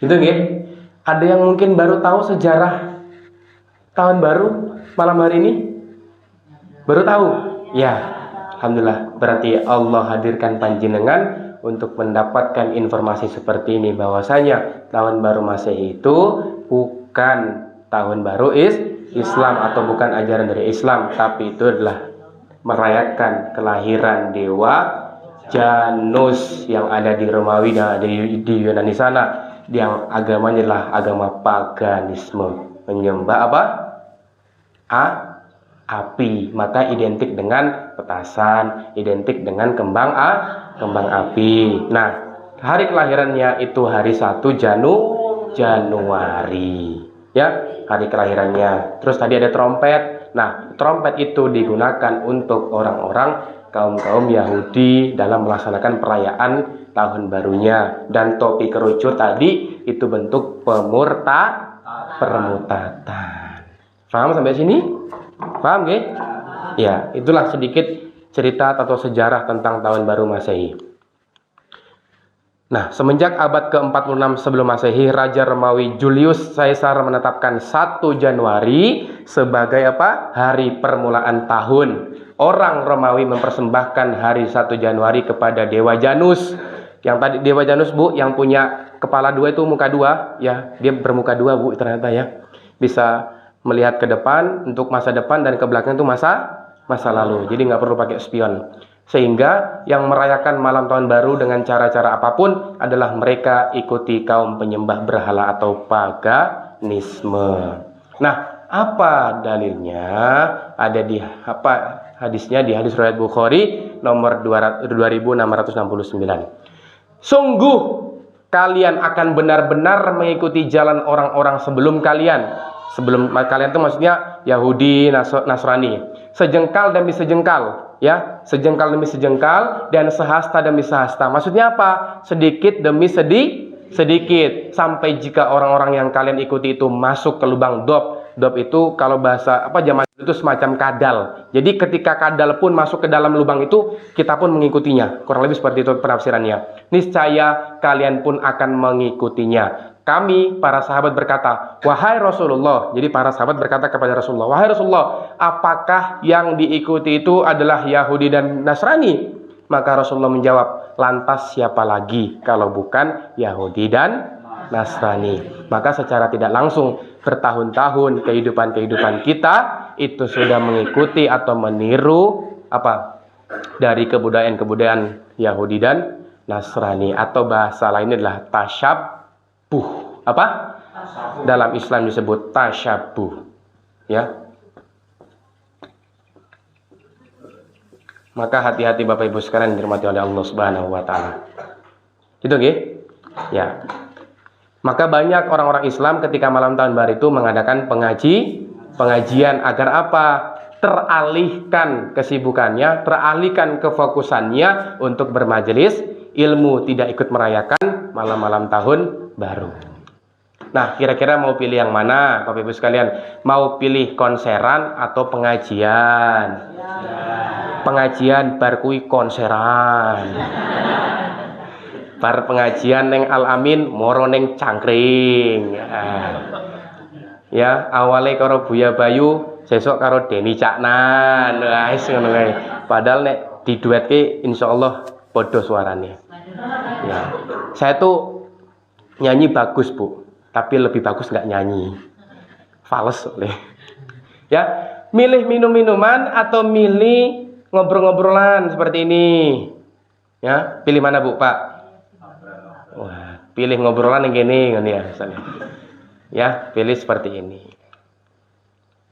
Itu nggih. Ada yang mungkin baru tahu sejarah tahun baru malam hari ini? Baru tahu? Ya, alhamdulillah. Berarti Allah hadirkan panjenengan untuk mendapatkan informasi seperti ini, bahwasanya tahun baru Masehi itu bukan tahun baru Islam atau bukan ajaran dari Islam, tapi itu adalah merayakan kelahiran dewa Janus yang ada di Romawi dan di Yunani sana, yang agamanya adalah agama paganisme, menyembah apa? Api. Maka identik dengan petasan, identik dengan kembang api. Nah, hari kelahirannya itu hari 1 Januari. Ya, hari kelahirannya. Terus tadi ada trompet. Nah, trompet itu digunakan untuk orang-orang kaum Yahudi dalam melaksanakan perayaan tahun barunya. Dan topi kerucut tadi itu bentuk permutatan. Paham sampai sini? Paham nggih? Ya, itulah sedikit cerita atau sejarah tentang tahun baru Masehi. Nah, semenjak abad ke-46 sebelum Masehi, Raja Romawi Julius Caesar menetapkan 1 Januari sebagai apa? Hari permulaan tahun. Orang Romawi mempersembahkan hari 1 Januari kepada Dewa Janus. Yang tadi Dewa Janus, Bu, yang punya kepala 2 itu muka 2, ya. Dia bermuka 2, Bu, ternyata ya. Bisa melihat ke depan untuk masa depan dan ke belakang itu masa lalu. Jadi nggak perlu pakai spion. Sehingga yang merayakan malam tahun baru dengan cara-cara apapun adalah mereka ikuti kaum penyembah berhala atau paganisme. Nah, apa dalilnya? Ada di hadisnya di hadis riwayat Bukhari nomor 2669. Sungguh kalian akan benar-benar mengikuti jalan orang-orang sebelum kalian. Sebelum kalian itu maksudnya Yahudi, Nasrani. Sejengkal demi sejengkal, ya, sejengkal demi sejengkal dan sehasta demi sehasta. Maksudnya apa? Sedikit demi sedikit sampai jika orang-orang yang kalian ikuti itu masuk ke lubang dob. Dob itu kalau bahasa zaman itu semacam kadal. Jadi ketika kadal pun masuk ke dalam lubang itu, kita pun mengikutinya. Kurang lebih seperti itu penafsirannya. Niscaya kalian pun akan mengikutinya. Kami para sahabat berkata, wahai Rasulullah. Jadi para sahabat berkata kepada Rasulullah, wahai Rasulullah, apakah yang diikuti itu adalah Yahudi dan Nasrani? Maka Rasulullah menjawab, lantas siapa lagi kalau bukan Yahudi dan Nasrani? Maka secara tidak langsung bertahun-tahun kehidupan kita itu sudah mengikuti atau meniru apa dari kebudayaan Yahudi dan Nasrani, atau bahasa lainnya adalah tasyabuh. Apa? Dalam Islam disebut tasyabuh, ya. Maka hati-hati Bapak Ibu sekalian dirahmati oleh Allah Subhanahu wa taala. Itu nggih? Ya. Maka banyak orang-orang Islam ketika malam tahun baru itu mengadakan pengajian agar apa? Teralihkan kesibukannya, teralihkan kefokusannya untuk bermajelis ilmu, tidak ikut merayakan malam-malam tahun baru. Nah, kira-kira mau pilih yang mana, Bapak Ibu sekalian? Mau pilih konseran atau pengajian? Pengajian bar kui konseran. Bar pengajian neng Al Amin moro neng Cangkring. Ya, awalnya karo Buya Bayu, sesok karo Deni Caknan. Wis ngono kae. Padahal nek diduetke insyaallah podo suaranya. Ya. Saya tuh nyanyi bagus, Bu, tapi lebih bagus nggak nyanyi. Fales oleh. Ya, milih minum-minuman atau milih ngobrol-ngobrolan seperti ini. Ya, pilih mana, Bu, Pak? Wah, pilih ngobrolan yang gini ya misalnya. Ya, pilih seperti ini.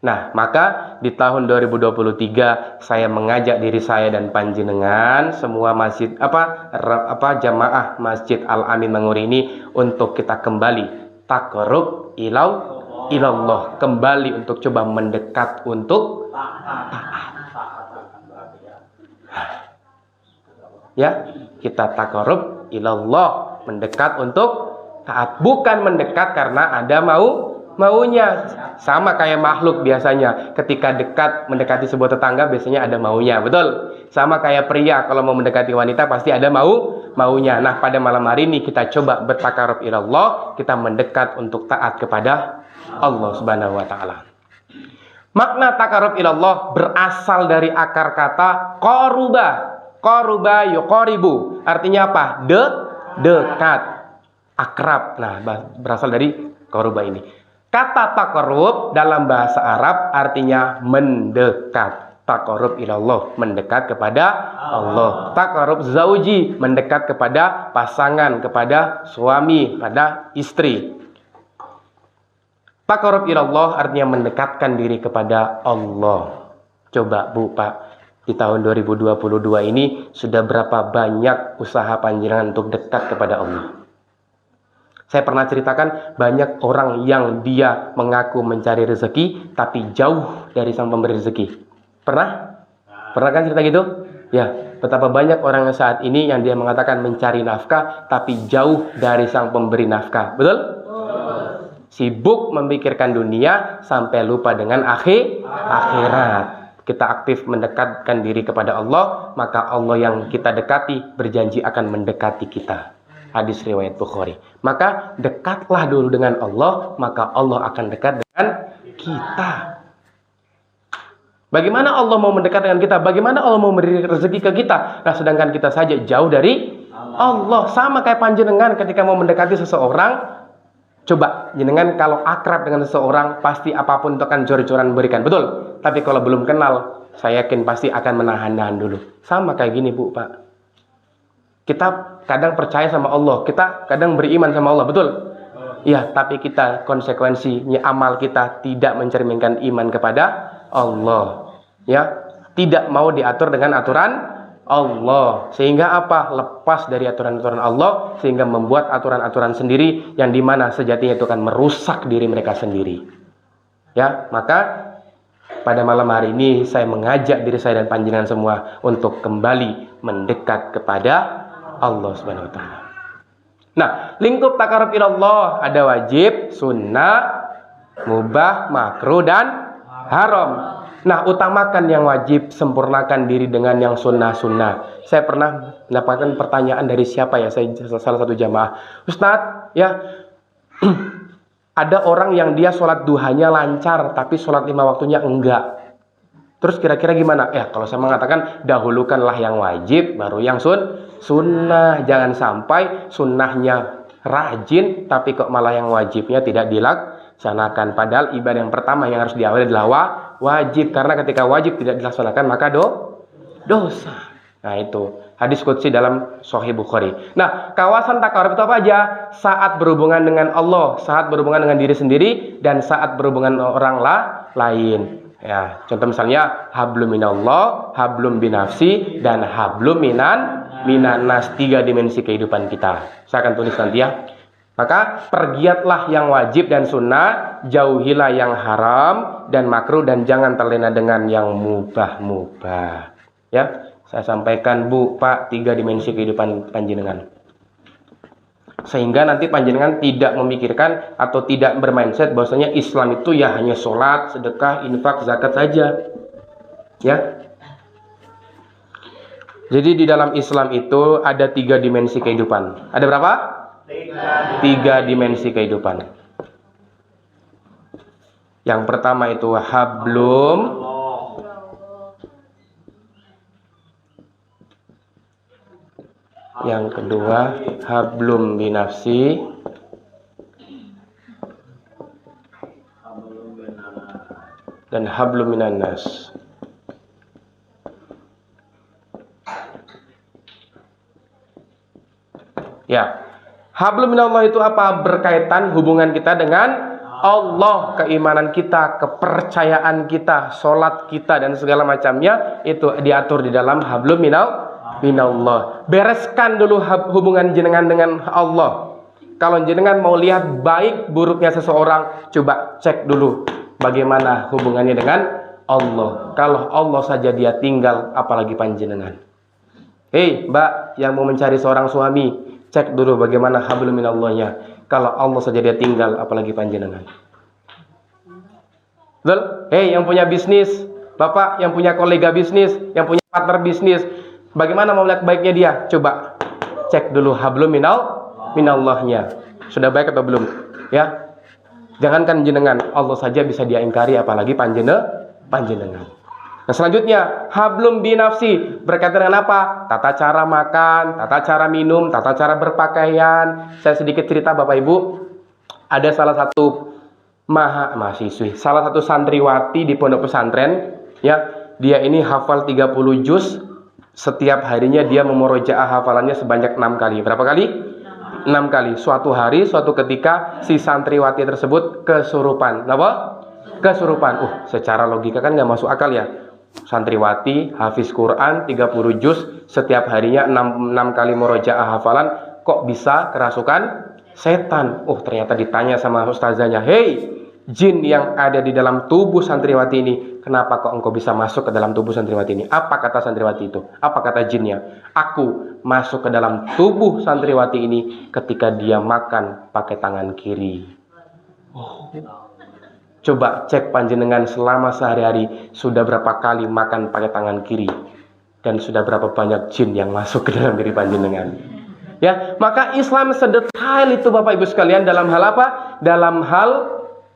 Nah, maka di tahun 2023 saya mengajak diri saya dan panjenengan semua masjid jamaah Masjid Al Amin Manguri ini untuk kita kembali taqarrub ilallah, kembali untuk coba mendekat untuk taat. Ya, kita taqarrub ilallah, mendekat untuk taat, bukan mendekat karena ada maunya. Sama kayak makhluk biasanya, ketika mendekati sebuah tetangga biasanya ada maunya, betul? Sama kayak pria kalau mau mendekati wanita pasti ada maunya. Nah, pada malam hari ini kita coba bertaqarrub ilallah, kita mendekat untuk taat kepada Allah Subhanahu wa taala. Makna taqarrub ilallah berasal dari akar kata qaruba yuqaribu. Artinya apa? Dekat, akrab. Nah, berasal dari qaruba ini. Kata taqarrub dalam bahasa Arab artinya mendekat. Taqarrub ilallah, mendekat kepada Allah. Taqarrub zauji, mendekat kepada pasangan, kepada suami, pada istri. Taqarrub ilallah artinya mendekatkan diri kepada Allah. Coba, Bu, Pak, di tahun 2022 ini sudah berapa banyak usaha panjenengan untuk dekat kepada Allah? Saya pernah ceritakan banyak orang yang dia mengaku mencari rezeki tapi jauh dari sang pemberi rezeki. Pernah? Pernah kan cerita gitu? Ya, betapa banyak orang yang saat ini yang dia mengatakan mencari nafkah tapi jauh dari sang pemberi nafkah. Betul? Sibuk memikirkan dunia sampai lupa dengan akhirat. Kita aktif mendekatkan diri kepada Allah, maka Allah yang kita dekati berjanji akan mendekati kita. Hadis riwayat Bukhari. Maka dekatlah dulu dengan Allah, maka Allah akan dekat dengan kita. Bagaimana Allah mau mendekat dengan kita? Bagaimana Allah mau memberi rezeki ke kita? Nah, sedangkan kita saja jauh dari Allah. Sama kayak panjenengan ketika mau mendekati seseorang. Coba, jenengan kalau akrab dengan seseorang, pasti apapun itu akan jor-joran berikan. Betul? Tapi kalau belum kenal, saya yakin pasti akan menahan-nahan dulu. Sama kayak gini, Bu, Pak. Kita kadang percaya sama Allah, kita kadang beriman sama Allah, betul? Iya, tapi kita konsekuensinya amal kita tidak mencerminkan iman kepada Allah. Ya, tidak mau diatur dengan aturan Allah. Sehingga apa? Lepas dari aturan-aturan Allah, sehingga membuat aturan-aturan sendiri yang dimana sejatinya itu akan merusak diri mereka sendiri. Ya, maka pada malam hari ini saya mengajak diri saya dan panjenengan semua untuk kembali mendekat kepada Allah Subhanahu wa taala. Nah, lingkup takarub ilallah ada wajib, sunnah, mubah, makruh dan haram. Nah, utamakan yang wajib, sempurnakan diri dengan yang sunnah-sunnah. Saya pernah mendapatkan pertanyaan dari siapa ya? Saya salah satu jamaah. Ustadz, ya ada orang yang dia sholat duhanya lancar, tapi sholat 5 waktunya enggak. Terus kira-kira gimana? Ya, kalau saya mengatakan dahulukanlah yang wajib, baru yang sunnah. Jangan sampai sunnahnya rajin, tapi kok malah yang wajibnya tidak dilaksanakan. Padahal ibadah yang pertama yang harus diawali adalah wajib. Karena ketika wajib tidak dilaksanakan, maka dosa. Nah, itu hadis qudsi dalam Sahih Bukhari. Nah, kawasan takarub itu apa aja? Saat berhubungan dengan Allah, saat berhubungan dengan diri sendiri, dan saat berhubungan dengan orang lain. Ya, contoh misalnya hablum minallah, hablum binafsi, dan hablum minanas, 3 dimensi kehidupan kita. Saya akan tulis nanti ya. Maka pergiatlah yang wajib dan sunnah, jauhilah yang haram dan makruh, dan jangan terlena dengan yang mubah-mubah. Ya, saya sampaikan Bu, Pak, 3 dimensi kehidupan panjenengan. Sehingga nanti panjenengan tidak memikirkan atau tidak bermindset bahwasanya Islam itu ya hanya sholat, sedekah, infak, zakat saja. Ya. Jadi di dalam Islam itu ada 3 dimensi kehidupan. Ada berapa? 3 dimensi kehidupan. Yang pertama itu hablum. Yang kedua hablum binafsi. Dan hablum minanas. Ya, hablum minallah itu apa? Berkaitan hubungan kita dengan Allah, keimanan kita, kepercayaan kita, sholat kita, dan segala macamnya itu diatur di dalam hablum minallah. Bereskan dulu hubungan jenengan dengan Allah. Kalau jenengan mau lihat baik buruknya seseorang, coba cek dulu bagaimana hubungannya dengan Allah. Kalau Allah saja dia tinggal, apalagi panjenengan. Hei mbak yang mau mencari seorang suami, cek dulu bagaimana hablum minallahnya. Kalau Allah saja dia tinggal, apalagi panjenengan. Betul? Hei yang punya bisnis, bapak yang punya kolega bisnis, yang punya partner bisnis, bagaimana mau melihat baiknya dia? Coba cek dulu hablum minallahnya. Sudah baik atau belum? Ya. Jangankan jenengan, Allah saja bisa dia ingkari, apalagi panjenengan. Nah, selanjutnya hablum binafsi, berkaitan dengan apa? Tata cara makan, tata cara minum, tata cara berpakaian. Saya sedikit cerita Bapak Ibu. Ada salah satu mahasiswi, salah satu santriwati di pondok pesantren, ya. Dia ini hafal 30 juz. Setiap harinya dia memurojaah hafalannya sebanyak 6 kali. Berapa kali? 6 kali. Suatu hari, suatu ketika si santriwati tersebut kesurupan. Kenapa? Kesurupan. Secara logika kan nggak masuk akal ya. Santriwati hafiz Quran 30 juz, setiap harinya 6 kali murojaah hafalan, kok bisa kerasukan? setan. Oh, ternyata ditanya sama ustazanya, "Hei, jin yang ada di dalam tubuh santriwati ini, kenapa kok engkau bisa masuk ke dalam tubuh santriwati ini?" Apa kata santriwati itu? Apa kata jinnya? "Aku masuk ke dalam tubuh santriwati ini ketika dia makan pakai tangan kiri." Oh. Coba cek panjenengan selama sehari-hari sudah berapa kali makan pakai tangan kiri, dan sudah berapa banyak jin yang masuk ke dalam diri panjenengan. Ya, maka Islam sedetail itu Bapak Ibu sekalian dalam hal apa? Dalam hal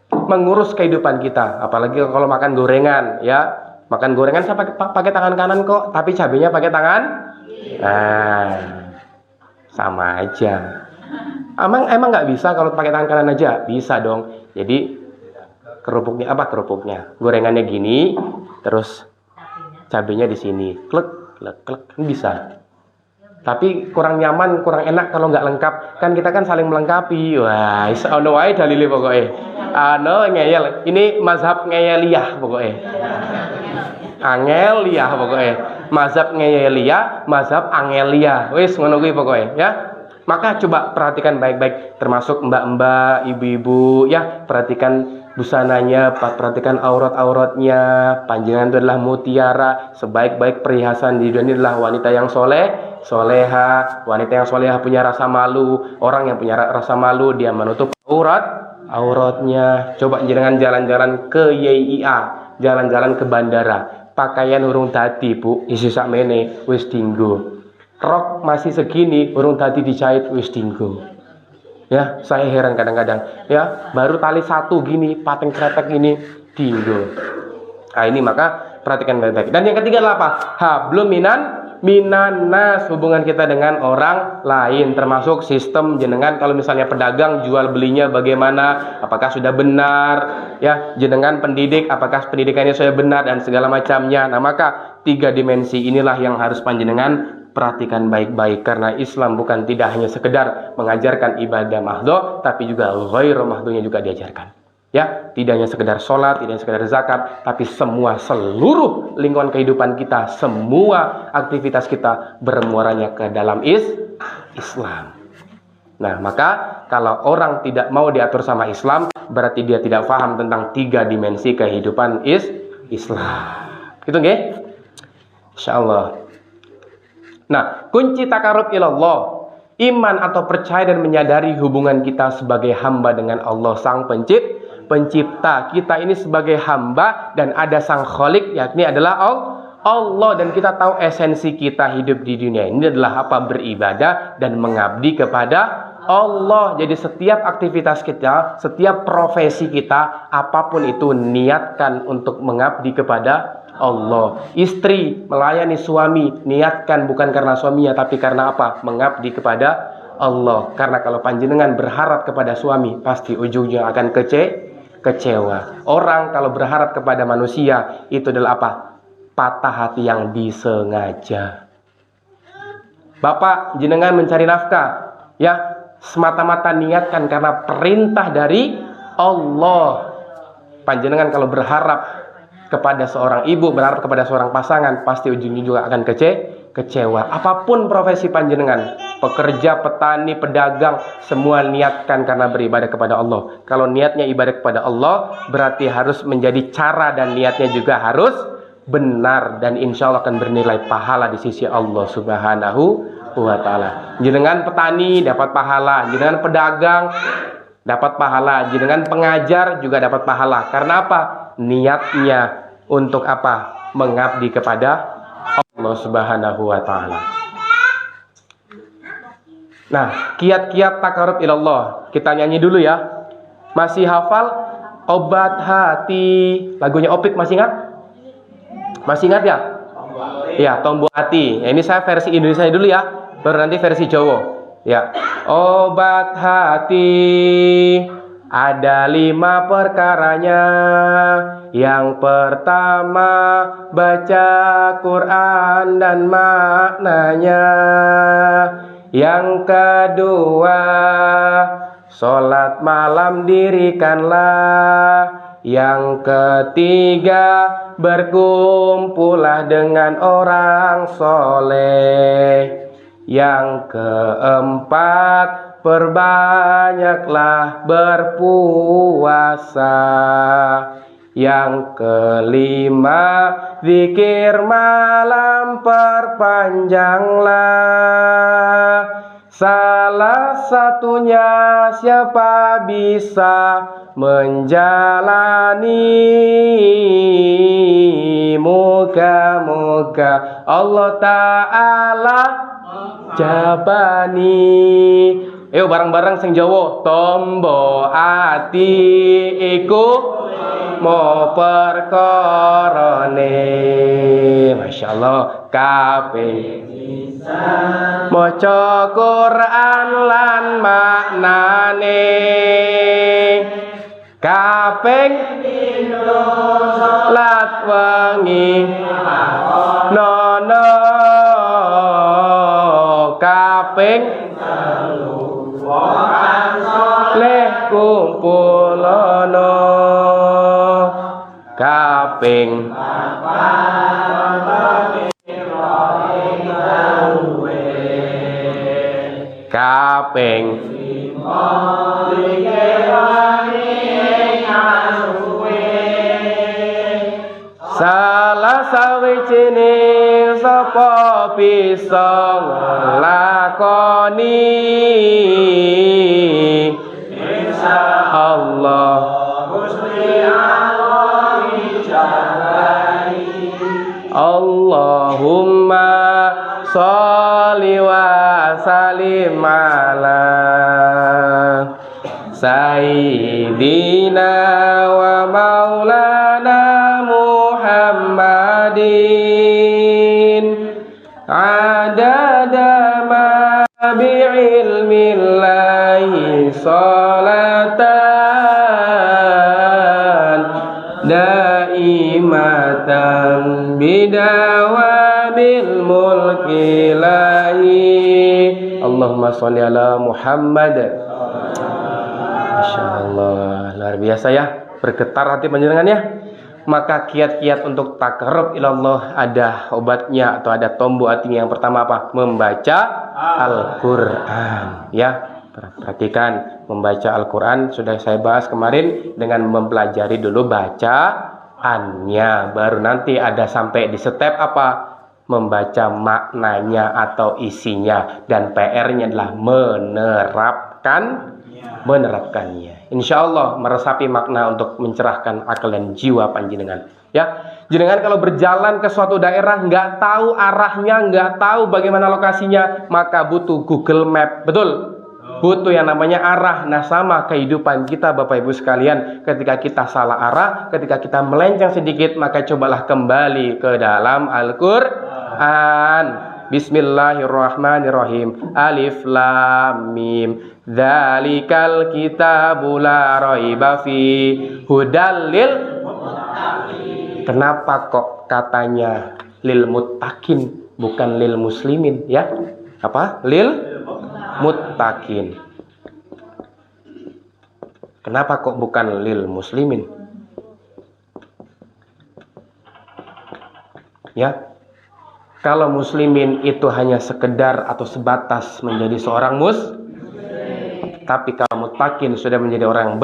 mengurus kehidupan kita. Apalagi kalau makan gorengan, ya. Makan gorengan saya pakai tangan kanan kok, tapi cabenya pakai tangan. Nah, sama aja. Emang nggak bisa kalau pakai tangan kanan aja? Bisa dong. Jadi kerupuknya, gorengannya gini, terus cabenya di sini, klek, ini bisa. Tapi kurang nyaman, kurang enak kalau nggak lengkap. Kan kita kan saling melengkapi. Wah, ono wae dalile pokoknya. Ngeyel. Ini mazhab ngeyeliyah pokoknya. Angeliyah pokoknya. Mazhab ngeyeliyah, mazhab angeliyah. Wis ngono kuwi pokoknya, ya. Maka coba perhatikan baik-baik, termasuk mbak-mbak, ibu-ibu, ya, perhatikan busananya, perhatikan aurat-auratnya. Panjenengan itu adalah mutiara, sebaik-baik perhiasan di dunia adalah wanita yang soleha. Wanita yang soleha punya rasa malu. Orang yang punya rasa malu, dia menutup auratnya. Coba jangan jalan-jalan ke YIA, jalan-jalan ke bandara, pakaian urung dadi bu, isi sakmene wis dinggo. Rok masih segini, urung tadi dijahit wis dinggo. Ya, saya heran kadang-kadang. Ya, baru tali satu gini, pateng kretek gini, dinggo. Nah, ini maka perhatikan baik-baik. Dan yang ketiga adalah apa? Hablum minan nas, hubungan kita dengan orang lain, termasuk sistem jenengan kalau misalnya pedagang jual belinya bagaimana, apakah sudah benar, ya, jenengan pendidik apakah pendidikannya sudah benar dan segala macamnya. Nah, maka 3 dimensi inilah yang harus panjenengan perhatikan baik-baik, karena Islam bukan tidak hanya sekedar mengajarkan ibadah mahdho, tapi juga ghairu mahdhunya juga diajarkan. Ya, tidak hanya sekedar sholat, tidak hanya sekedar zakat, tapi seluruh lingkungan kehidupan kita, semua aktivitas kita bermuaranya ke dalam Islam. Nah, maka kalau orang tidak mau diatur sama Islam, berarti dia tidak paham tentang 3 dimensi kehidupan Islam. Gitu nggih? Insyaallah. Nah, kunci takarub ilallah, iman atau percaya dan menyadari hubungan kita sebagai hamba dengan Allah sang pencipta. Kita ini sebagai hamba dan ada sang khalik, yakni adalah Allah, dan kita tahu esensi kita hidup di dunia ini adalah apa? Beribadah dan mengabdi kepada Allah. Jadi setiap aktivitas kita, setiap profesi kita, apapun itu, niatkan untuk mengabdi kepada Allah. Istri melayani suami, niatkan bukan karena suaminya, tapi karena apa? Mengabdi kepada Allah. Karena kalau panjenengan berharap kepada suami, pasti ujungnya akan kecewa. Orang kalau berharap kepada manusia, itu adalah apa? Patah hati yang disengaja. Bapak jenengan mencari nafkah, ya, semata-mata niatkan karena perintah dari Allah. Panjenengan kalau berharap kepada seorang ibu, berharap kepada seorang pasangan, pasti ujungnya juga akan kecewa. Apapun profesi panjenengan, pekerja, petani, pedagang, semua niatkan karena beribadah kepada Allah. Kalau niatnya ibadah kepada Allah, berarti harus menjadi cara dan niatnya juga harus benar, dan insya Allah akan bernilai pahala di sisi Allah Subhanahu wa ta'ala. Jenengan petani dapat pahala, jenengan pedagang dapat pahala, jenengan pengajar juga dapat pahala. Karena apa? Niatnya untuk apa? Mengabdi kepada Allah Subhanahu wa ta'ala. Nah, kiat-kiat takarub ilallah, kita nyanyi dulu ya. Masih hafal Obat Hati? Lagunya Opik masih ingat? Masih ingat ya? Ya, Tombol Hati. Ya, ini saya versi Indonesia dulu ya, baru nanti versi Jawa. Ya. Obat hati ada 5 perkaranya. Yang pertama, baca Quran dan maknanya. Yang kedua, sholat malam dirikanlah. Yang ketiga, berkumpullah dengan orang soleh. Yang keempat, perbanyaklah berpuasa. Yang kelima, zikir malam perpanjanglah. Salah satunya siapa bisa menjalani, moga-moga Allah Ta'ala jabani. Ayo bareng-bareng sing Jawa. Tombo ati iku mo perkorone. Masya Allah. Kaping maca Quran lan maknane. Kaping lat wengi nono. Kaping leh kumpulono. Kaping kaping salah sawijining sapa bisa nglakoni Allah Allahumma sholli wa sallim ala sayyidina wa maulana Muhammadin adada ma bi'ilmillahi salatan daimatan bidawabil mulki lahi. Allahumma sholli ala Muhammad. Masya Allah, luar biasa ya, bergetar hati panjenengan ya. Maka kiat-kiat untuk takarrub ilallah ada obatnya atau ada tombo hatinya. Yang pertama apa? Membaca Al-Quran ya. Perhatikan, membaca Al-Quran sudah saya bahas kemarin dengan mempelajari dulu bacaannya. Baru nanti ada sampai di step apa? Membaca maknanya atau isinya. Dan PR-nya adalah menerapkannya. Insya Allah meresapi makna untuk mencerahkan akal dan jiwa panjenengan. Ya, jenengan kalau berjalan ke suatu daerah nggak tahu arahnya, nggak tahu bagaimana lokasinya, maka butuh Google Map, betul? Butuh yang namanya arah. Nah, sama kehidupan kita Bapak Ibu sekalian. Ketika kita salah arah, ketika kita melenceng sedikit, maka cobalah kembali ke dalam Al-Quran. Bismillahirrahmanirrahim. Alif lam mim. Dzalikal kitabu la raiba fi hudal lil. Kenapa kok katanya lil muttaqin bukan lil muslimin ya? Apa? Lil muttaqin. Kenapa kok bukan lil muslimin? Ya. Kalau muslimin itu hanya sekedar atau sebatas menjadi seorang tapi kalau muttaqin sudah menjadi orang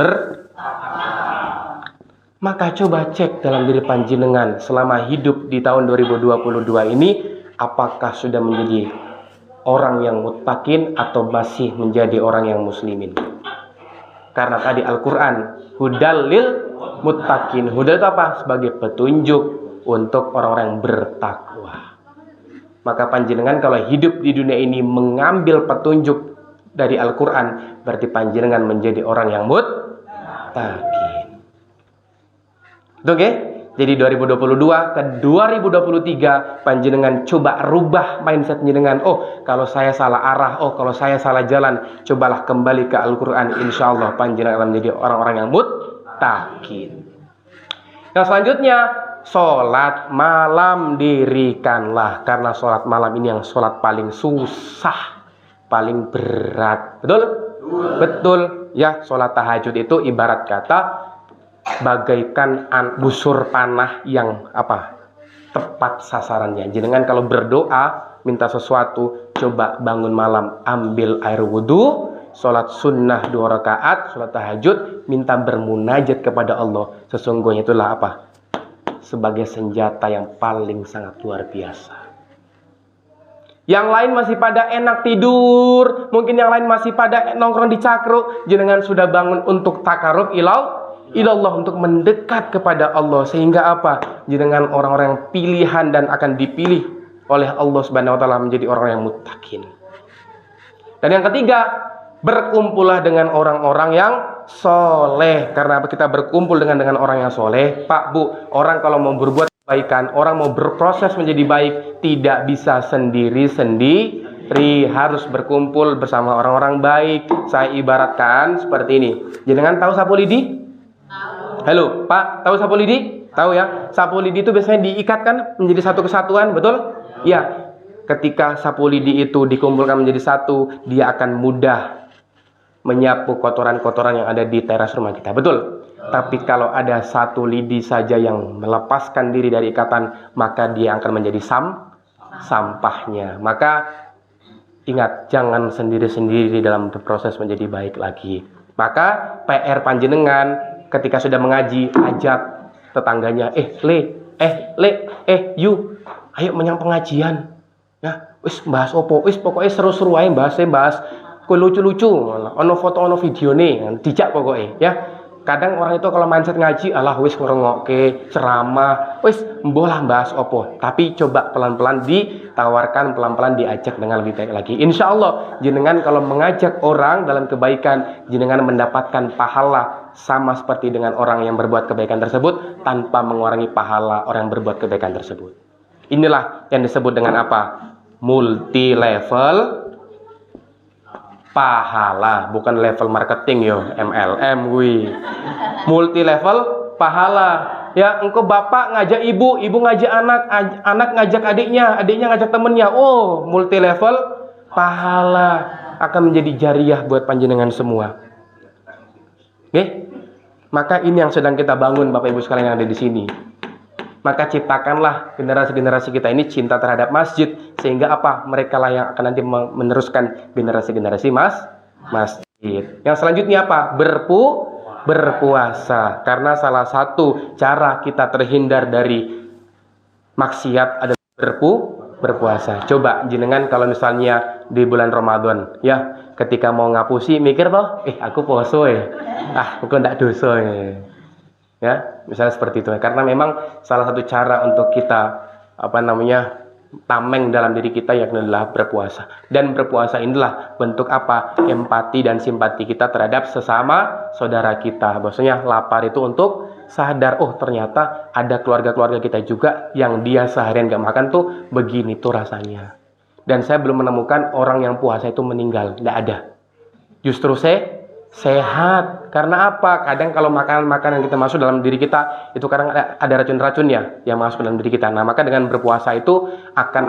maka coba cek dalam diri panjenengan selama hidup di tahun 2022 ini, apakah sudah menjadi orang yang muttaqin atau masih menjadi orang yang muslimin. Karena tadi Al-Quran hudal lil muttaqin. Huda itu apa? Sebagai petunjuk untuk orang-orang yang bertakwa. Maka panjenengan kalau hidup di dunia ini mengambil petunjuk dari Al-Quran, berarti panjenengan menjadi orang yang muttaqin. Oke? Okay? Jadi 2022 ke 2023 panjenengan coba rubah mindset panjenengan. Oh, kalau saya salah arah, oh kalau saya salah jalan, cobalah kembali ke Al-Quran. Insyaallah panjenengan akan menjadi orang-orang yang muttaqin. Yang selanjutnya, sholat malam dirikanlah. Karena sholat malam ini yang sholat paling susah, paling berat. Betul? Betul. Ya, sholat tahajud itu ibarat kata bagaikan busur panah yang apa? Tepat sasarannya. Jenengan kalau berdoa minta sesuatu, coba bangun malam, ambil air wudhu, sholat sunnah 2 rakaat, sholat tahajud, minta bermunajat kepada Allah. Sesungguhnya itulah apa? Sebagai senjata yang paling sangat luar biasa. Yang lain masih pada enak tidur, mungkin yang lain masih pada nongkrong di cakro, jenengan sudah bangun untuk takarub ilallah, untuk mendekat kepada Allah, sehingga apa? Jenengan orang-orang yang pilihan dan akan dipilih oleh Allah Subhanahu wa taala menjadi orang yang muttaqin. Dan yang ketiga, berkumpullah dengan orang-orang yang soleh. Karena kita berkumpul dengan orang yang soleh, Pak Bu, orang kalau mau berbuat kebaikan, orang mau berproses menjadi baik, tidak bisa sendiri-sendiri, harus berkumpul bersama orang-orang baik. Saya ibaratkan seperti ini. Jenengan tahu sapu lidi? Halo, Pak, tahu sapu lidi? Tahu ya? Sapu lidi itu biasanya diikatkan menjadi satu kesatuan, betul? Ya. Ketika sapu lidi itu dikumpulkan menjadi satu, dia akan mudah menyapu kotoran-kotoran yang ada di teras rumah kita, betul? Tapi kalau ada satu lidi saja yang melepaskan diri dari ikatan, maka dia akan menjadi sampahnya. Maka ingat, jangan sendiri-sendiri dalam proses menjadi baik lagi. Maka PR panjenengan ketika sudah mengaji, ajak tetangganya, you, ayo menyang pengajian. Ya, wis bahas opo, wis pokoknya seru-seru aja bahas lucu-lucu, ono foto ono video nih, dijak pokoknya, ya. Kadang orang itu kalau mindset ngaji, alah wis ngrungokke ceramah, wis mbolah bahas opo. Tapi coba pelan-pelan ditawarkan, pelan-pelan diajak dengan lebih baik lagi. Insya Allah, jenengan kalau mengajak orang dalam kebaikan, jenengan mendapatkan pahala sama seperti dengan orang yang berbuat kebaikan tersebut, tanpa mengurangi pahala orang yang berbuat kebaikan tersebut. Inilah yang disebut dengan apa? Multi level pahala, bukan level marketing yo, MLM wi. Multi level pahala. Ya, engkau bapak ngajak ibu, ibu ngajak anak, anak ngajak adiknya, adiknya ngajak temennya. Oh, multi level pahala akan menjadi jariah buat panjenengan semua. Oke? Maka ini yang sedang kita bangun Bapak Ibu sekalian yang ada di sini. Maka ciptakanlah generasi-generasi kita ini cinta terhadap masjid, sehingga apa? Mereka lah yang akan nanti meneruskan generasi-generasi masjid. Yang selanjutnya apa? Berpuasa. Karena salah satu cara kita terhindar dari maksiat adalah berpuasa. Coba jenengan kalau misalnya di bulan Ramadan, ya, ketika mau ngapusi mikir toh, aku poso aku ndak dosa ya, misalnya seperti itu. Karena memang salah satu cara untuk kita tameng dalam diri kita yakni adalah berpuasa. Dan berpuasa inilah bentuk apa? Empati dan simpati kita terhadap sesama saudara kita. Maksudnya lapar itu untuk sadar, oh ternyata ada keluarga-keluarga kita juga yang dia seharian gak makan tuh begini tuh rasanya. Dan saya belum menemukan orang yang puasa itu meninggal, tidak ada. Justru sehat. Karena apa? Kadang kalau makanan-makanan yang kita masuk dalam diri kita itu kadang ada racun-racunnya yang masuk dalam diri kita. Nah, maka dengan berpuasa itu akan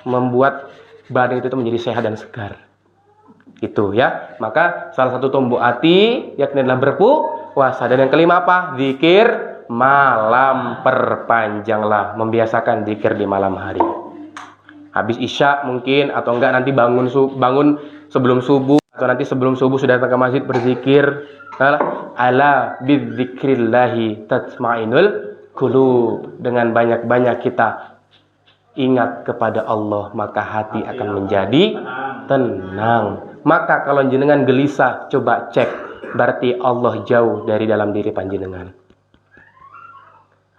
membuat badan itu menjadi sehat dan segar. Itu ya. Maka salah satu tumbuh hati yakni adalah berpuasa. Dan yang kelima apa? Zikir malam, perpanjanglah, membiasakan zikir di malam hari. Habis isya mungkin, atau enggak nanti bangun sebelum subuh, atau nanti sebelum subuh sudah datang ke masjid berzikir. Ala bidzikrillahi tatmainul qulub. Dengan banyak-banyak kita ingat kepada Allah, maka hati akan menjadi tenang. Maka kalau jenengan gelisah, coba cek, berarti Allah jauh dari dalam diri panjenengan.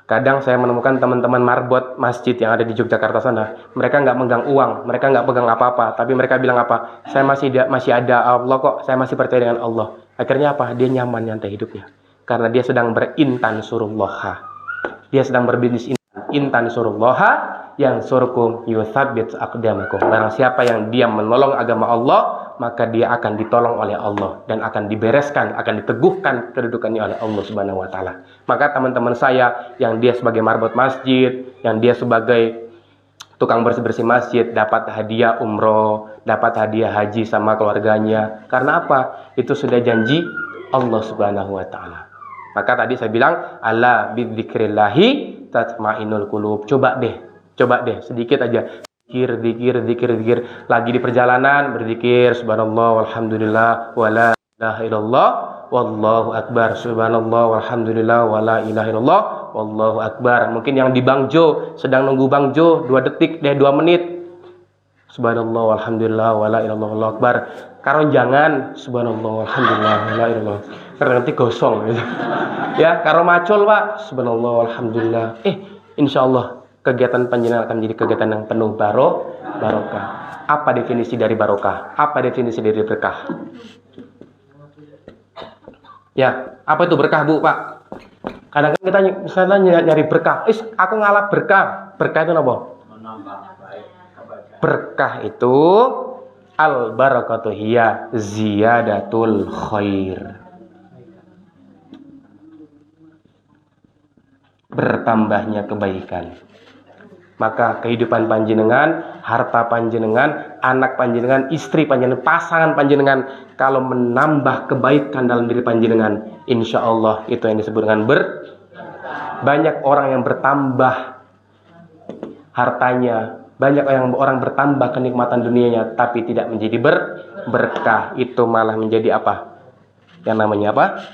Kadang saya menemukan teman-teman marbot masjid yang ada di Yogyakarta sana, mereka nggak megang uang, mereka nggak pegang apa-apa, tapi mereka bilang apa? Saya masih ada Allah kok, saya masih percaya dengan Allah. Akhirnya apa? Dia nyaman nyantai hidupnya, karena dia sedang berintan surullah. Dia sedang berbisnis intan surullah yang surkum yuthabbit aqdamakum. Barang siapa yang dia menolong agama Allah, maka dia akan ditolong oleh Allah dan akan dibereskan, akan diteguhkan kedudukannya oleh Allah Subhanahu wa taala. Maka teman-teman saya yang dia sebagai marbot masjid, yang dia sebagai tukang bersih-bersih masjid, dapat hadiah umroh, dapat hadiah haji sama keluarganya. Karena apa? Itu sudah janji Allah Subhanahu wa taala. Maka tadi saya bilang, ala bidzikrillahi tatmainul qulub. Coba deh sedikit aja Zikir. Lagi di perjalanan berzikir subhanallah walhamdulillah wala ilaha illallah wallahu akbar. Subhanallah walhamdulillah wala ilaha illallah wallahu akbar. Mungkin yang di Bangjo sedang nunggu Bangjo 2 detik 2 menit. Subhanallah walhamdulillah wala ilaha illallah wallahu akbar. Karo jangan subhanallah walhamdulillah wala ilaha illallah. Karena nanti gosong gitu. Ya, karo macul Pak. Subhanallah walhamdulillah. Insyaallah kegiatan panjenengan akan menjadi kegiatan yang penuh barokah. Apa definisi dari barokah? Apa definisi dari berkah? Ya, apa itu berkah Bu, Pak? Kadang kita misalnya nyari berkah. Aku ngalap berkah. Berkah itu apa? Berkah itu al barakatu hiya ziyadatul khair. Bertambahnya kebaikan. Maka kehidupan panjenengan, harta panjenengan, anak panjenengan, istri panjenengan, pasangan panjenengan, kalau menambah kebaikan dalam diri panjenengan, insya Allah itu yang disebut dengan banyak orang yang bertambah hartanya, banyak orang bertambah kenikmatan dunianya, tapi tidak menjadi berkah. Itu malah menjadi apa? Yang namanya apa?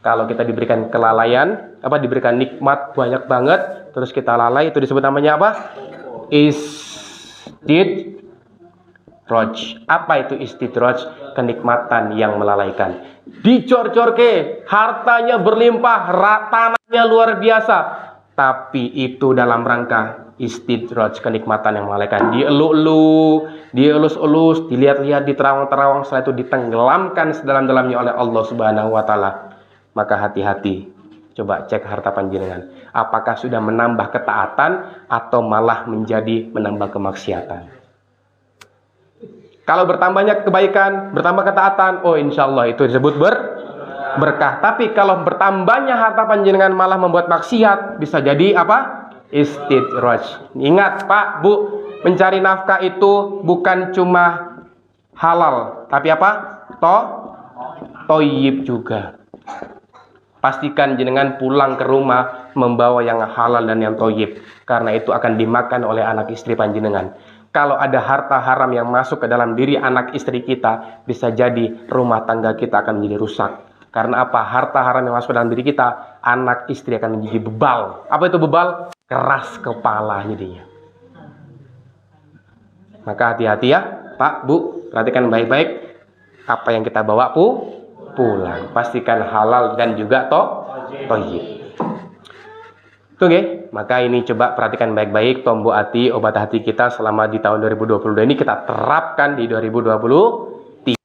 Kalau kita diberikan kelalaian, diberikan nikmat banyak banget, terus kita lalai, itu disebut namanya apa? Istidraj. Apa itu istidraj? Kenikmatan yang melalaikan. Dicor-corke, hartanya berlimpah, tanahnya luar biasa, tapi itu dalam rangka istidraj, kenikmatan yang melalaikan. Dieluk-eluk, dielus-elus, dilihat-lihat, diterawang-terawang, setelah itu ditenggelamkan sedalam-dalamnya oleh Allah Subhanahu wa taala. Maka hati-hati, coba cek harta panjenengan. Apakah sudah menambah ketaatan atau malah menjadi menambah kemaksiatan? Kalau bertambahnya kebaikan, bertambah ketaatan, insya Allah itu disebut berkah. Tapi kalau bertambahnya harta panjenengan malah membuat maksiat, bisa jadi apa? Istidraj. Ingat Pak, Bu, mencari nafkah itu bukan cuma halal, tapi apa? Toyib juga. Pastikan jenengan pulang ke rumah membawa yang halal dan yang toyib, karena itu akan dimakan oleh anak istri panjenengan. Kalau ada harta haram yang masuk ke dalam diri anak istri kita, bisa jadi rumah tangga kita akan menjadi rusak. Karena apa? Harta haram yang masuk ke dalam diri kita, anak istri akan menjadi bebal. Apa itu bebal? Keras kepala jadinya. Maka hati-hati ya Pak, Bu, perhatikan baik-baik apa yang kita bawa pulang. Pastikan halal dan juga toyib. Oke, maka ini coba perhatikan baik-baik tombok hati, obat hati kita selama di tahun 2022 ini kita terapkan di 2023.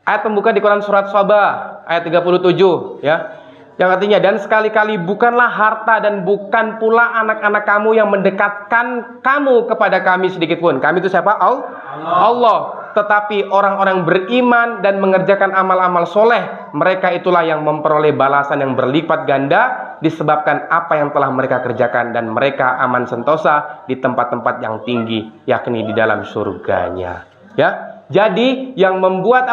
Ayat pembuka di Quran surat Sabah ayat 37 ya. Yang artinya, dan sekali-kali bukanlah harta dan bukan pula anak-anak kamu yang mendekatkan kamu kepada kami sedikit pun. Kami itu siapa? Allah. Tetapi orang-orang beriman dan mengerjakan amal-amal soleh, mereka itulah yang memperoleh balasan yang berlipat ganda disebabkan apa yang telah mereka kerjakan, dan mereka aman sentosa di tempat-tempat yang tinggi, yakni di dalam surganya. Ya, jadi yang membuat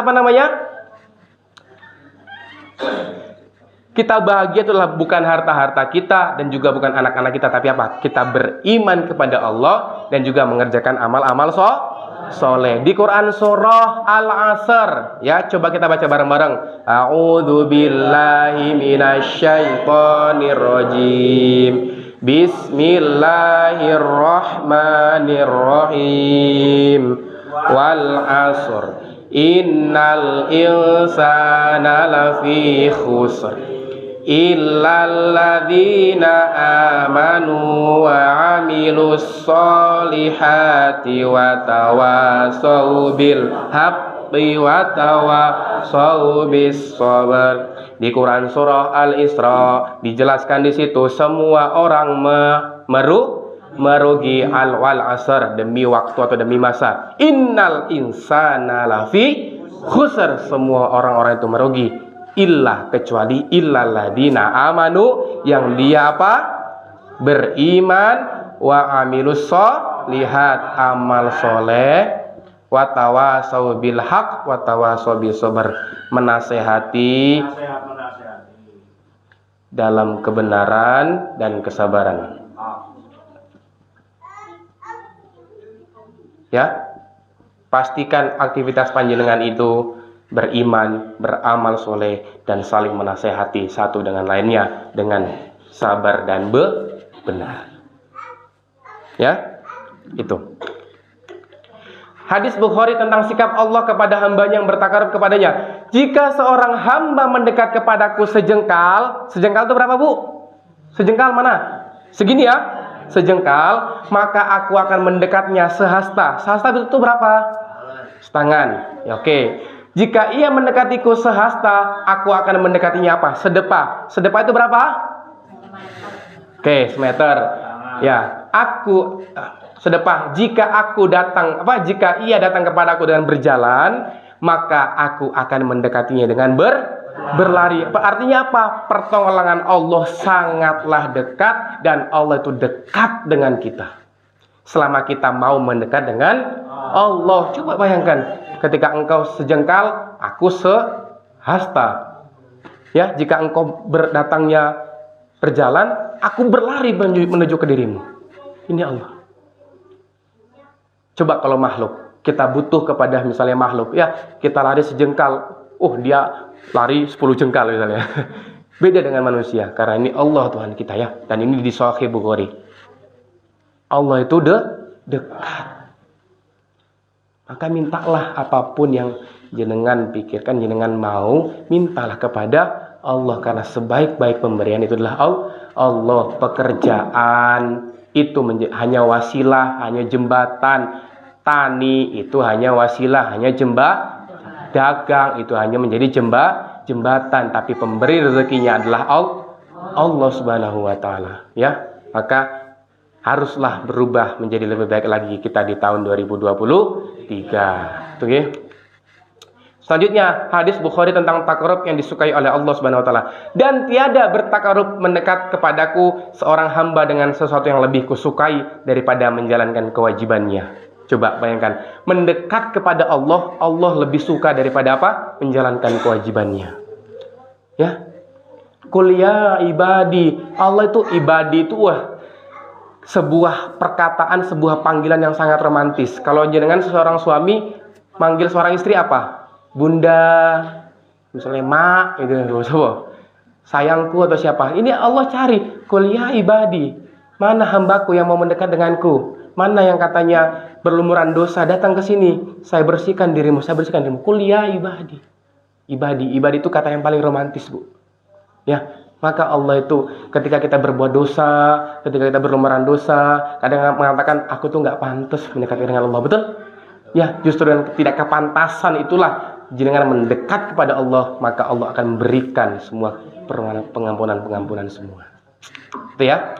kita bahagia itulah bukan harta-harta kita dan juga bukan anak-anak kita, tapi apa? Kita beriman kepada Allah dan juga mengerjakan amal-amal soleh. Di Quran surah Al-Asr ya, coba kita baca bareng-bareng. A'udzu billahi minasyaitonir rajim. Bismillahirrahmanirrahim. Wal 'asr. Innal insana lafi khusr. Illalladzina amanu wa amilus solihati wa tawasau bil haqqi wa tawasau bis sabr. Di Quran surah Al-Isra dijelaskan di situ semua orang merugi wal asr, demi waktu atau demi masa. Innal insana lafi khusr, semua orang-orang itu merugi. Kecuali illalladzina amanu, yang dia apa? Beriman, wa amilus solihat, amal soleh, wa tawasau bil haq wa tawasau bis sabr, menasehati dalam kebenaran dan kesabaran. Ya, pastikan aktivitas panjenengan itu beriman, beramal soleh, dan saling menasehati satu dengan lainnya dengan sabar dan benar. Ya, itu. Hadis Bukhari tentang sikap Allah kepada hambanya yang bertakarub kepadanya. Jika seorang hamba mendekat kepadaku sejengkal itu berapa, Bu? Sejengkal mana? Segini ya? Sejengkal, maka aku akan mendekatnya sehasta. Sehasta itu berapa? Setangan. Ya, oke. Jika ia mendekatiku sehasta, aku akan mendekatinya apa? Sedepah. Sedepah itu berapa? Oke, semeter. Ya, aku sedepah. Jika ia datang kepadaku dengan berjalan, maka aku akan mendekatinya dengan berlari. Artinya apa? Pertolongan Allah sangatlah dekat, dan Allah itu dekat dengan kita. Selama kita mau mendekat dengan Allah. Coba bayangkan, ketika engkau sejengkal, aku sehasta. Ya, jika engkau datangnya berjalan, aku berlari menuju ke dirimu. Ini Allah. Coba kalau makhluk, kita butuh kepada misalnya makhluk, ya kita lari sejengkal, dia lari 10 jengkal misalnya. Beda dengan manusia, karena ini Allah Tuhan kita ya. Dan ini di Sahih Bukhari. Allah itu dekat. Maka mintalah apapun yang jenengan pikirkan, jenengan mau, mintalah kepada Allah. Karena sebaik-baik pemberian itu adalah Allah. Pekerjaan itu hanya wasilah, hanya jembatan. Tani itu hanya wasilah, hanya dagang itu hanya menjadi jembatan, tapi pemberi rezekinya adalah Allah Subhanahu wa taala, ya. Maka haruslah berubah menjadi lebih baik lagi kita di tahun 2023. Itu ya. Selanjutnya, hadis Bukhari tentang takarub yang disukai oleh Allah Subhanahu wa taala. Dan tiada bertakarub mendekat kepadaku seorang hamba dengan sesuatu yang lebih kusukai daripada menjalankan kewajibannya. Coba bayangkan, mendekat kepada Allah, Allah lebih suka daripada apa? Menjalankan kewajibannya. Ya. Qul ya ibadi. Allah itu ibadi itu sebuah perkataan, sebuah panggilan yang sangat romantis. Kalau jenengan seorang suami manggil seorang istri apa? Bunda, misalnya mak, itu sayangku atau siapa? Ini Allah cari. Qul ya ibadi. Mana hambaku yang mau mendekat denganku? Mana yang katanya berlumuran dosa, datang ke sini, saya bersihkan dirimu. Qul ya ibadi. Ibadi itu kata yang paling romantis, Bu. Ya, maka Allah itu ketika kita berbuat dosa, ketika kita berlumuran dosa, kadang mengatakan aku tuh nggak pantas mendekat dengan Allah, betul? Ya, justru dengan tidak kepantasan itulah jenengan mendekat kepada Allah, maka Allah akan memberikan semua pengampunan semua. Itu ya.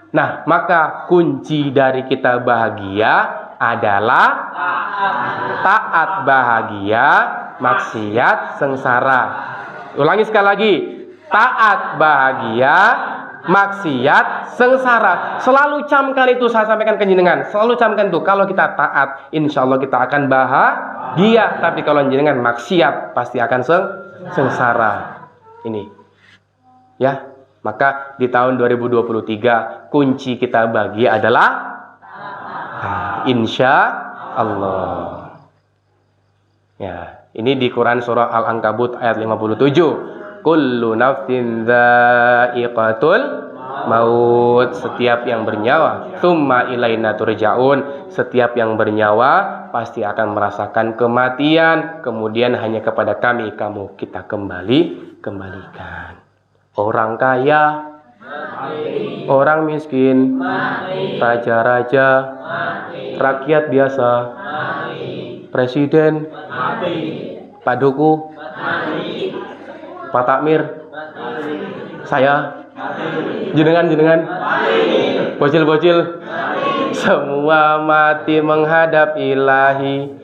Nah, maka kunci dari kita bahagia adalah taat bahagia, maksiat sengsara. Ulangi sekali lagi. Taat bahagia, maksiat sengsara. Selalu camkan itu, saya sampaikan ke jenengan. Selalu camkan itu. Kalau kita taat, insya Allah kita akan bahagia. Tapi kalau jenengan maksiat, pasti akan sengsara. Ini. Ya. Maka di tahun 2023 kunci kita bahagia adalah insya Allah. Ya, ini di Quran surah Al-Ankabut ayat 57. Kullu nafsin dha'iqatul maut. Setiap yang bernyawa, tsumma ilaina turja'un. Setiap yang bernyawa pasti akan merasakan kematian. Kemudian hanya kepada kami kita kembalikan. Orang kaya, orang miskin, raja-raja, rakyat biasa, presiden, Pak Duku, Pak Takmir, saya, jenengan, bocil-bocil, semua mati menghadap Ilahi.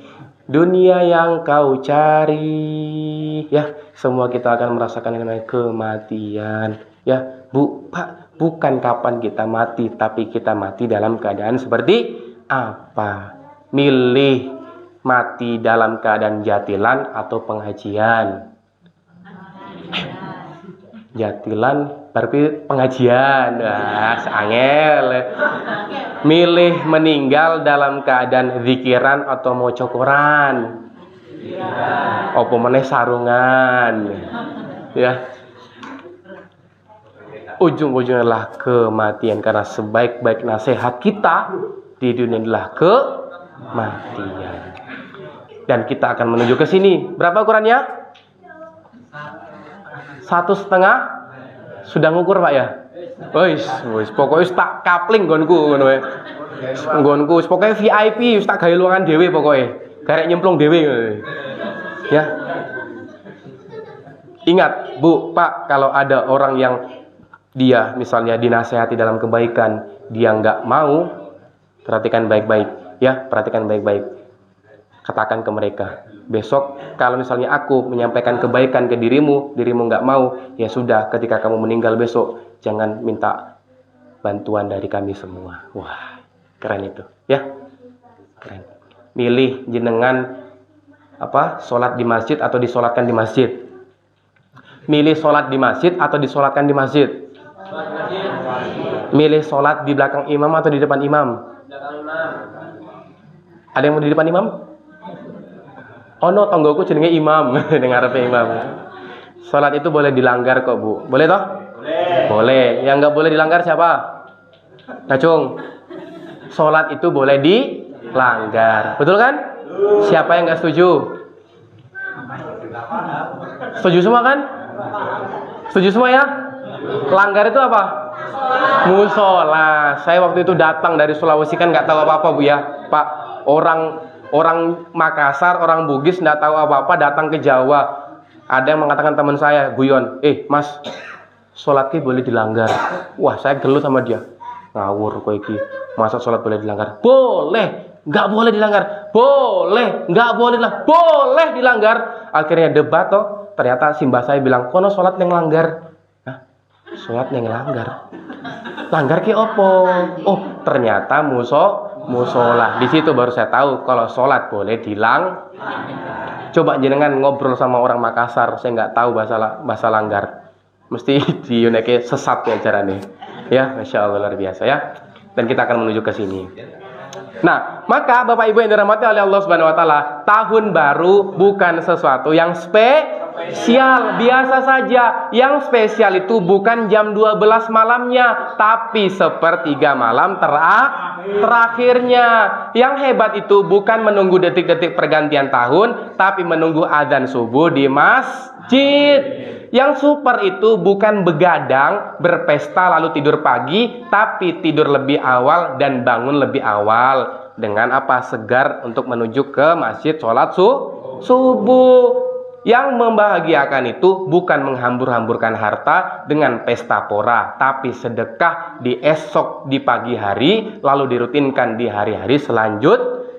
Dunia yang kau cari, ya, semua kita akan merasakan yang namanya kematian, ya, Pak, bukan kapan kita mati, tapi kita mati dalam keadaan seperti apa? Milih mati dalam keadaan jatilan atau pengajian? Jatilan, berarti pengajian, angel. Milih meninggal dalam keadaan zikiran atau maca Quran? Apa meneh sarungan? Ya. Ujung-ujungnya adalah kematian, karena sebaik-baik nasihat kita di dunia adalah kematian. Dan kita akan menuju ke sini. Berapa ukurannya? 1,5. Sudah ngukur Pak ya? Wis pokoknya tak kapling nggonku ngono wae. Nggonku pokoknya VIP wis tak gawe luangan dhewe pokoknya. Garek nyemplung dhewe ngono. Ya. Ingat, Bu, Pak, kalau ada orang yang dia misalnya dinasehati dalam kebaikan, dia nggak mau, perhatikan baik-baik, ya, perhatikan baik-baik. Katakan ke mereka, besok kalau misalnya aku menyampaikan kebaikan ke dirimu nggak mau, ya sudah, ketika kamu meninggal besok, jangan minta bantuan dari kami semua. Wah, keren itu, ya, keren. Milih jenengan sholat di masjid atau disolatkan di masjid. Milih sholat di masjid atau disolatkan di masjid. Milih sholat di belakang imam atau di depan imam? Ada yang mau di depan imam? Oh no, tonggoku jenenge imam. Dengar apa imam? Sholat itu boleh dilanggar kok, Bu. Boleh toh? Boleh. Yang nggak boleh dilanggar siapa? Kacung. Sholat itu boleh dilanggar. Betul kan? Siapa yang nggak setuju? Setuju semua kan? Setuju semua ya? Langgar itu apa? Musola. Saya waktu itu datang dari Sulawesi kan nggak tahu apa-apa Bu ya, Pak. Orang Makassar, orang Bugis nggak tahu apa-apa datang ke Jawa. Ada yang mengatakan teman saya, guyon, Mas, sholat ki boleh dilanggar. Wah, saya gelut sama dia. Ngawur kowe iki. Masa sholat boleh dilanggar? Boleh. Nggak boleh dilanggar. Boleh. Nggak boleh dilanggar. Boleh dilanggar. Akhirnya debat toh. Ternyata simbah saya bilang, kono sholat yang langgar. Sholat yang langgar. Langgar ki opo? Oh, ternyata musola. Di situ baru saya tahu kalau sholat boleh Coba jenengan ngobrol sama orang Makassar, saya nggak tahu bahasa langgar. Mesti di Yuneke sesat ya caranya. Ya, Masya Allah, luar biasa ya. Dan kita akan menuju ke sini. Nah, maka Bapak Ibu yang dirahmati oleh Allah Subhanahu wa taala, tahun baru bukan sesuatu yang spesial, biasa saja. Yang spesial itu bukan jam 12 malamnya, tapi sepertiga malam terakhirnya. Yang hebat itu bukan menunggu detik-detik pergantian tahun, tapi menunggu adzan subuh di masjid. Yang super itu bukan begadang, berpesta lalu tidur pagi, tapi tidur lebih awal dan bangun lebih awal. Dengan apa? Segar untuk menuju ke masjid sholat subuh. Yang membahagiakan itu bukan menghambur-hamburkan harta dengan pesta pora, tapi sedekah di pagi hari, lalu dirutinkan di hari-hari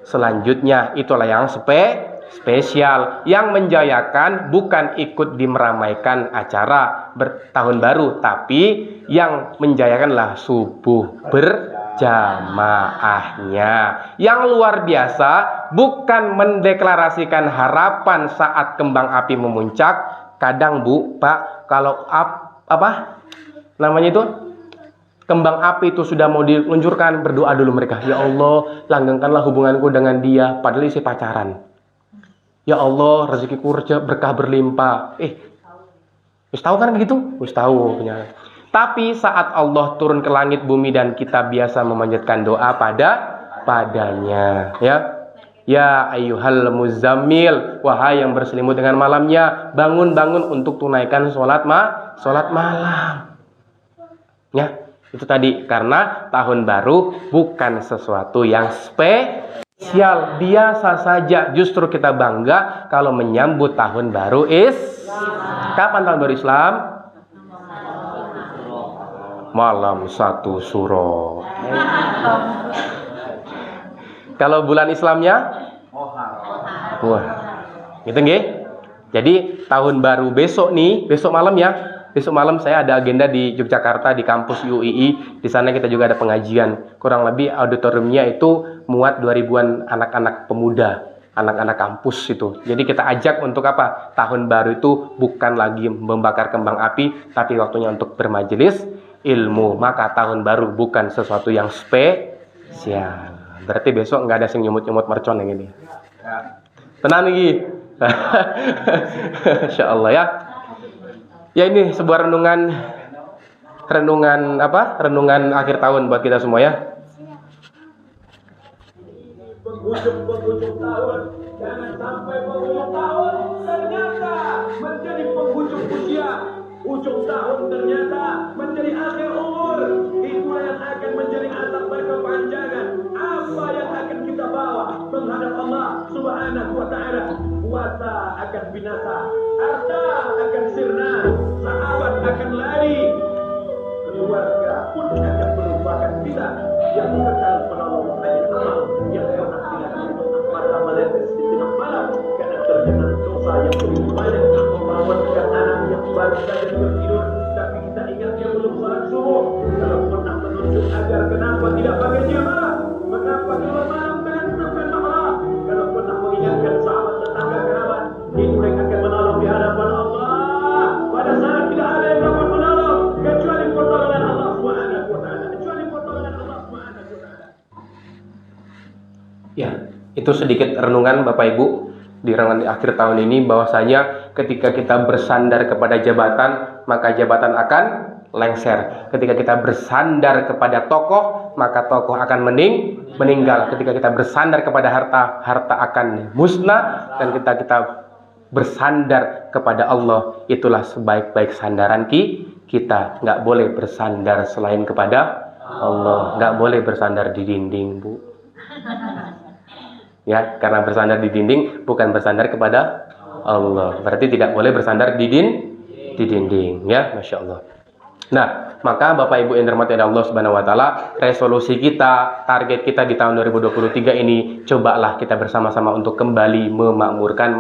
selanjutnya. Itulah yang spesial. Yang menjayakan bukan ikut dimeramaikan acara bertahun baru, tapi yang menjayakanlah subuh berjamaahnya. Yang luar biasa bukan mendeklarasikan harapan saat kembang api memuncak. Kadang Bu, Pak, kalau kembang api itu sudah mau diluncurkan, berdoa dulu mereka, ya Allah, langgengkanlah hubunganku dengan dia, padahal isi pacaran. Ya Allah, rezekiku berkah berlimpah. Wis tahu kan begitu? Wis tahu. Tapi saat Allah turun ke langit bumi dan kita biasa memanjatkan doa padanya, ya. Ya ayyuhal muzammil, wahai yang berselimut dengan malamnya, bangun untuk tunaikan sholat malam. Ya, itu tadi, karena tahun baru bukan sesuatu yang spesial, biasa saja. Justru kita bangga kalau menyambut tahun baru kapan tahun baru Islam? Malam 1 Suro. Kalau bulan Islamnya? Wah, gitu nggih. Jadi tahun baru besok malam ya. Besok malam saya ada agenda di Yogyakarta di kampus UII. Di sana kita juga ada pengajian. Kurang lebih auditoriumnya itu muat 2000-an anak-anak pemuda, anak-anak kampus itu. Jadi kita ajak untuk apa? Tahun baru itu bukan lagi membakar kembang api, tapi waktunya untuk bermajelis ilmu. Maka tahun baru bukan sesuatu yang spesial, Sial. Berarti besok nggak ada sing nyumut-nyumut mercon yang ini. Tenang lagi. Insya Allah ya. Ya ini sebuah renungan apa? Renungan akhir tahun buat kita semua ya. Penghujung tahun, jangan sampai penghujung tahun ternyata menjadi penghujung usia. Ujung tahun ternyata menjadi akhir umur. Itulah yang akan menjadi atap berkepanjangan. Apa yang akan kita bawa menghadap Allah Subhanahu wa Ta'ala? Puasa akan binasa, harta akan sirna, sahabat akan lari, keluarga pun akan melupakan kita. Yang kekal penolong hanya Allah yang pernah tidak mata meletes di tengah malam karena terkena dosa yang begitu banyak, membangunkan anak yang baru saja tertidur tapi kita ingat dia belum sholat subuh. Kalau pernah menunjuk agar kenapa tidak pakai jamaah, mengapa keluar malam dan berfirman Allah. Kalau pernah mengingatkan sahabat tetangga kerabat, itu yang akan menolong di hadapan Allah pada saat tidak ada yang dapat menolong kecuali pertolongan Allah Subhanahu wa Ta'ala. Kecuali pertolongan Allah Subhanahu wa Ta'ala. Ya, itu sedikit renungan Bapak Ibu di renungan di akhir tahun ini, bahwasanya ketika kita bersandar kepada jabatan, maka jabatan akan lengser. Ketika kita bersandar kepada tokoh, maka tokoh akan meninggal. Ketika kita bersandar kepada harta, harta akan musnah. Dan kita bersandar kepada Allah, itulah sebaik-baik sandaran kita. Nggak boleh bersandar selain kepada Allah. Nggak boleh bersandar di dinding, Bu. Ya, karena bersandar di dinding bukan bersandar kepada Allah. Berarti tidak boleh bersandar di dinding, ya, Masya Allah. Nah, maka Bapak Ibu yang dirahmati Allah Subhanahu wa Ta'ala, resolusi kita, target kita di tahun 2023 ini, cobalah kita bersama-sama untuk kembali memakmurkan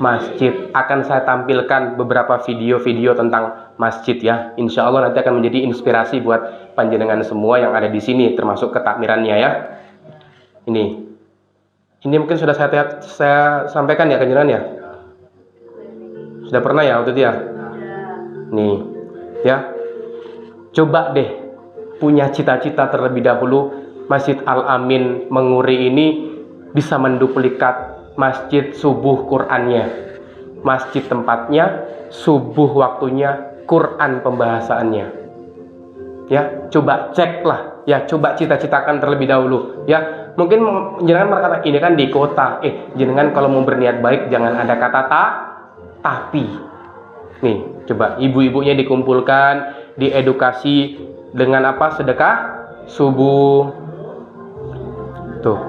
masjid. Akan saya tampilkan beberapa video-video tentang masjid ya. Insya Allah nanti akan menjadi inspirasi buat panjenengan semua yang ada di sini, termasuk ketakmirannya ya. Ini mungkin sudah saya sampaikan ya kenjeran ya. Sudah pernah ya waktu itu ya. Nih, ya. Coba deh punya cita-cita terlebih dahulu Masjid Al-Amin Menguri ini bisa menduplikat masjid subuh Qur'annya, masjid tempatnya, subuh waktunya, Quran pembahasaannya. Ya, coba ceklah. Ya, coba cita-citakan terlebih dahulu. Ya, mungkin jenengan berkata ini kan di kota. Jenengan kalau mau berniat baik jangan ada kata tapi. Nih, coba ibu-ibunya dikumpulkan, diedukasi dengan apa? Sedekah subuh. Tuh.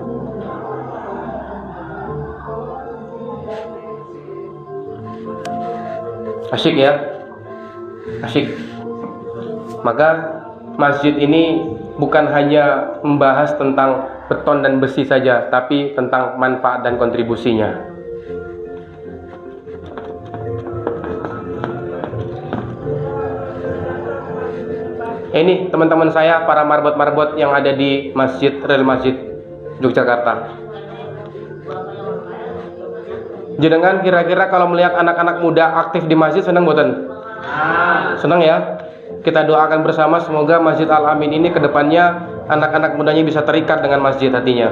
Asyik ya. Asyik. Maka masjid ini bukan hanya membahas tentang beton dan besi saja, tapi tentang manfaat dan kontribusinya. Ini teman-teman saya, para marbot-marbot yang ada di Real Masjid Yogyakarta. Jenengan kira-kira kalau melihat anak-anak muda aktif di masjid senang boten? Senang ya? Kita doakan bersama semoga Masjid Al-Amin ini ke depannya anak-anak mudanya bisa terikat dengan masjid hatinya.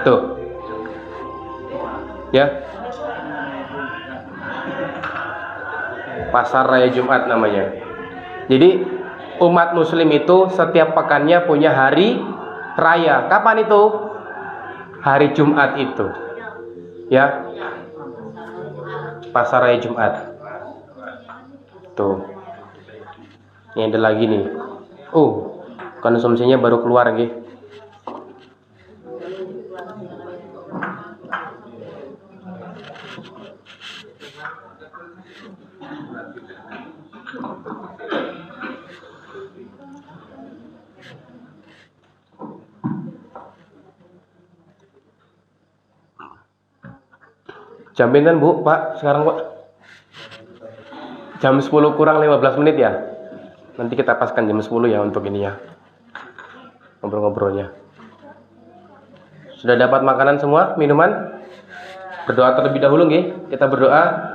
Tuh. Ya. Pasar Raya Jumat namanya. Jadi umat muslim itu setiap pekannya punya hari raya. Kapan itu? Hari Jumat itu. Ya. Pasar Raya Jumat. Tuh. Ini ada lagi nih. Konsumsinya baru keluar nggih. Jam pinten Bu, Pak? Sekarang Pak? Jam 10 kurang 15 menit ya? Nanti kita paskan jam 10 ya untuk ini ya. Ngobrol-ngobrolnya. Sudah dapat makanan semua? Minuman? Berdoa terlebih dahulu nggih. Kita berdoa.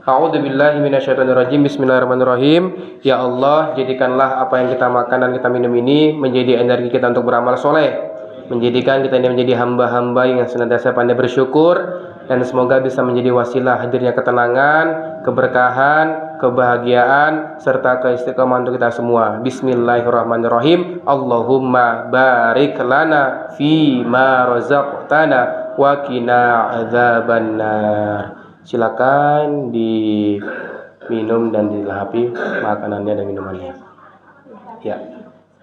A'udzubillahi minasyaitonirrajim. Bismillahirrahmanirrahim. Ya Allah, jadikanlah apa yang kita makan dan kita minum ini menjadi energi kita untuk beramal soleh. Menjadikan kita ini menjadi hamba-hamba yang senantiasa pandai bersyukur, dan semoga bisa menjadi wasilah hadirnya ketenangan, keberkahan, kebahagiaan, serta keistiqomahan untuk kita semua. Bismillahirrahmanirrahim. Allahumma barik lana fi ma razaqtana wa qina adzabannar. Silakan diminum dan dilahapi makanannya dan minumannya. Ya,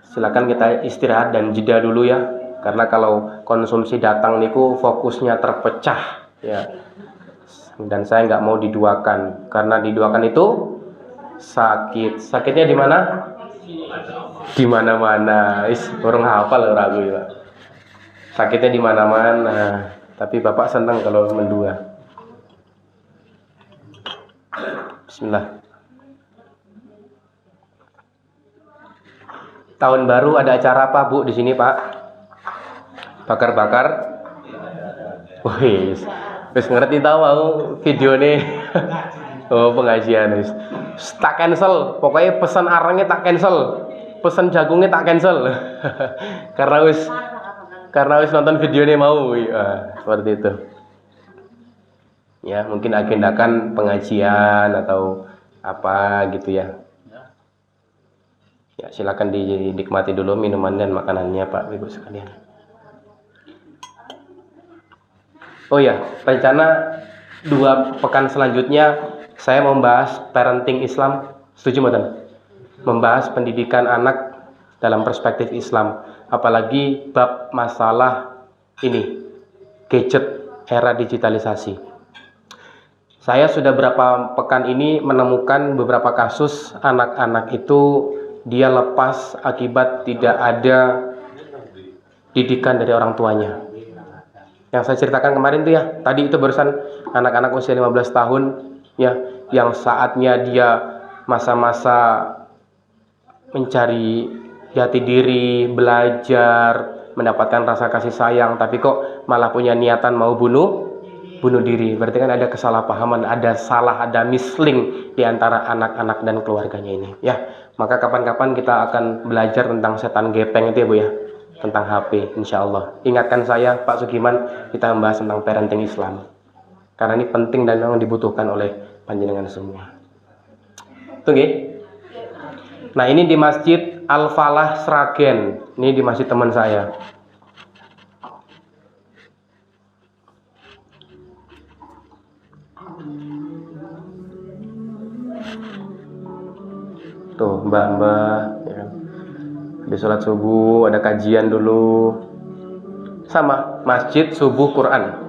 silakan kita istirahat dan jeda dulu ya, karena kalau konsumsi datang niku fokusnya terpecah ya. Dan saya nggak mau diduakan, karena diduakan itu sakit. Sakitnya di mana? Di mana-mana. Orang hafal ragu ya. Sakitnya di mana-mana. Tapi Bapak senang kalau mendua. Bismillah. Tahun baru ada acara apa Bu di sini Pak? Bakar-bakar. Wih, wis ngerti tahu mau video nih. Oh pengajian wis. Tak cancel. Pokoknya pesan arangnya tak cancel. Pesan jagungnya tak cancel. karena wis nonton videonya mau. Seperti itu. Ya, mungkin agendakan pengajian atau apa gitu ya. Ya, silakan dinikmati dulu minuman dan makanannya Pak Ibu sekalian. Oh ya, rencana 2 pekan selanjutnya saya membahas parenting Islam. Setuju mboten? Membahas pendidikan anak dalam perspektif Islam, apalagi bab masalah ini, gadget era digitalisasi. Saya sudah berapa pekan ini menemukan beberapa kasus anak-anak itu dia lepas akibat tidak ada didikan dari orang tuanya. Yang saya ceritakan kemarin tuh ya, tadi itu barusan anak-anak usia 15 tahun ya, yang saatnya dia masa-masa mencari jati diri, belajar, mendapatkan rasa kasih sayang, tapi kok malah punya niatan mau bunuh diri. Berarti kan ada kesalahpahaman, ada misling di antara anak-anak dan keluarganya ini ya. Maka kapan-kapan kita akan belajar tentang setan gepeng itu ya Bu ya, tentang HP insyaallah. Ingatkan saya Pak Sugiman, kita membahas tentang parenting Islam, karena ini penting dan memang dibutuhkan oleh panjenengan semua. Tunggu. Nah, ini di Masjid Al-Falah Sragen. Ini di masjid teman saya. Tuh mbak-mbak ya kan. Habis sholat subuh ada kajian dulu. Sama masjid subuh Quran.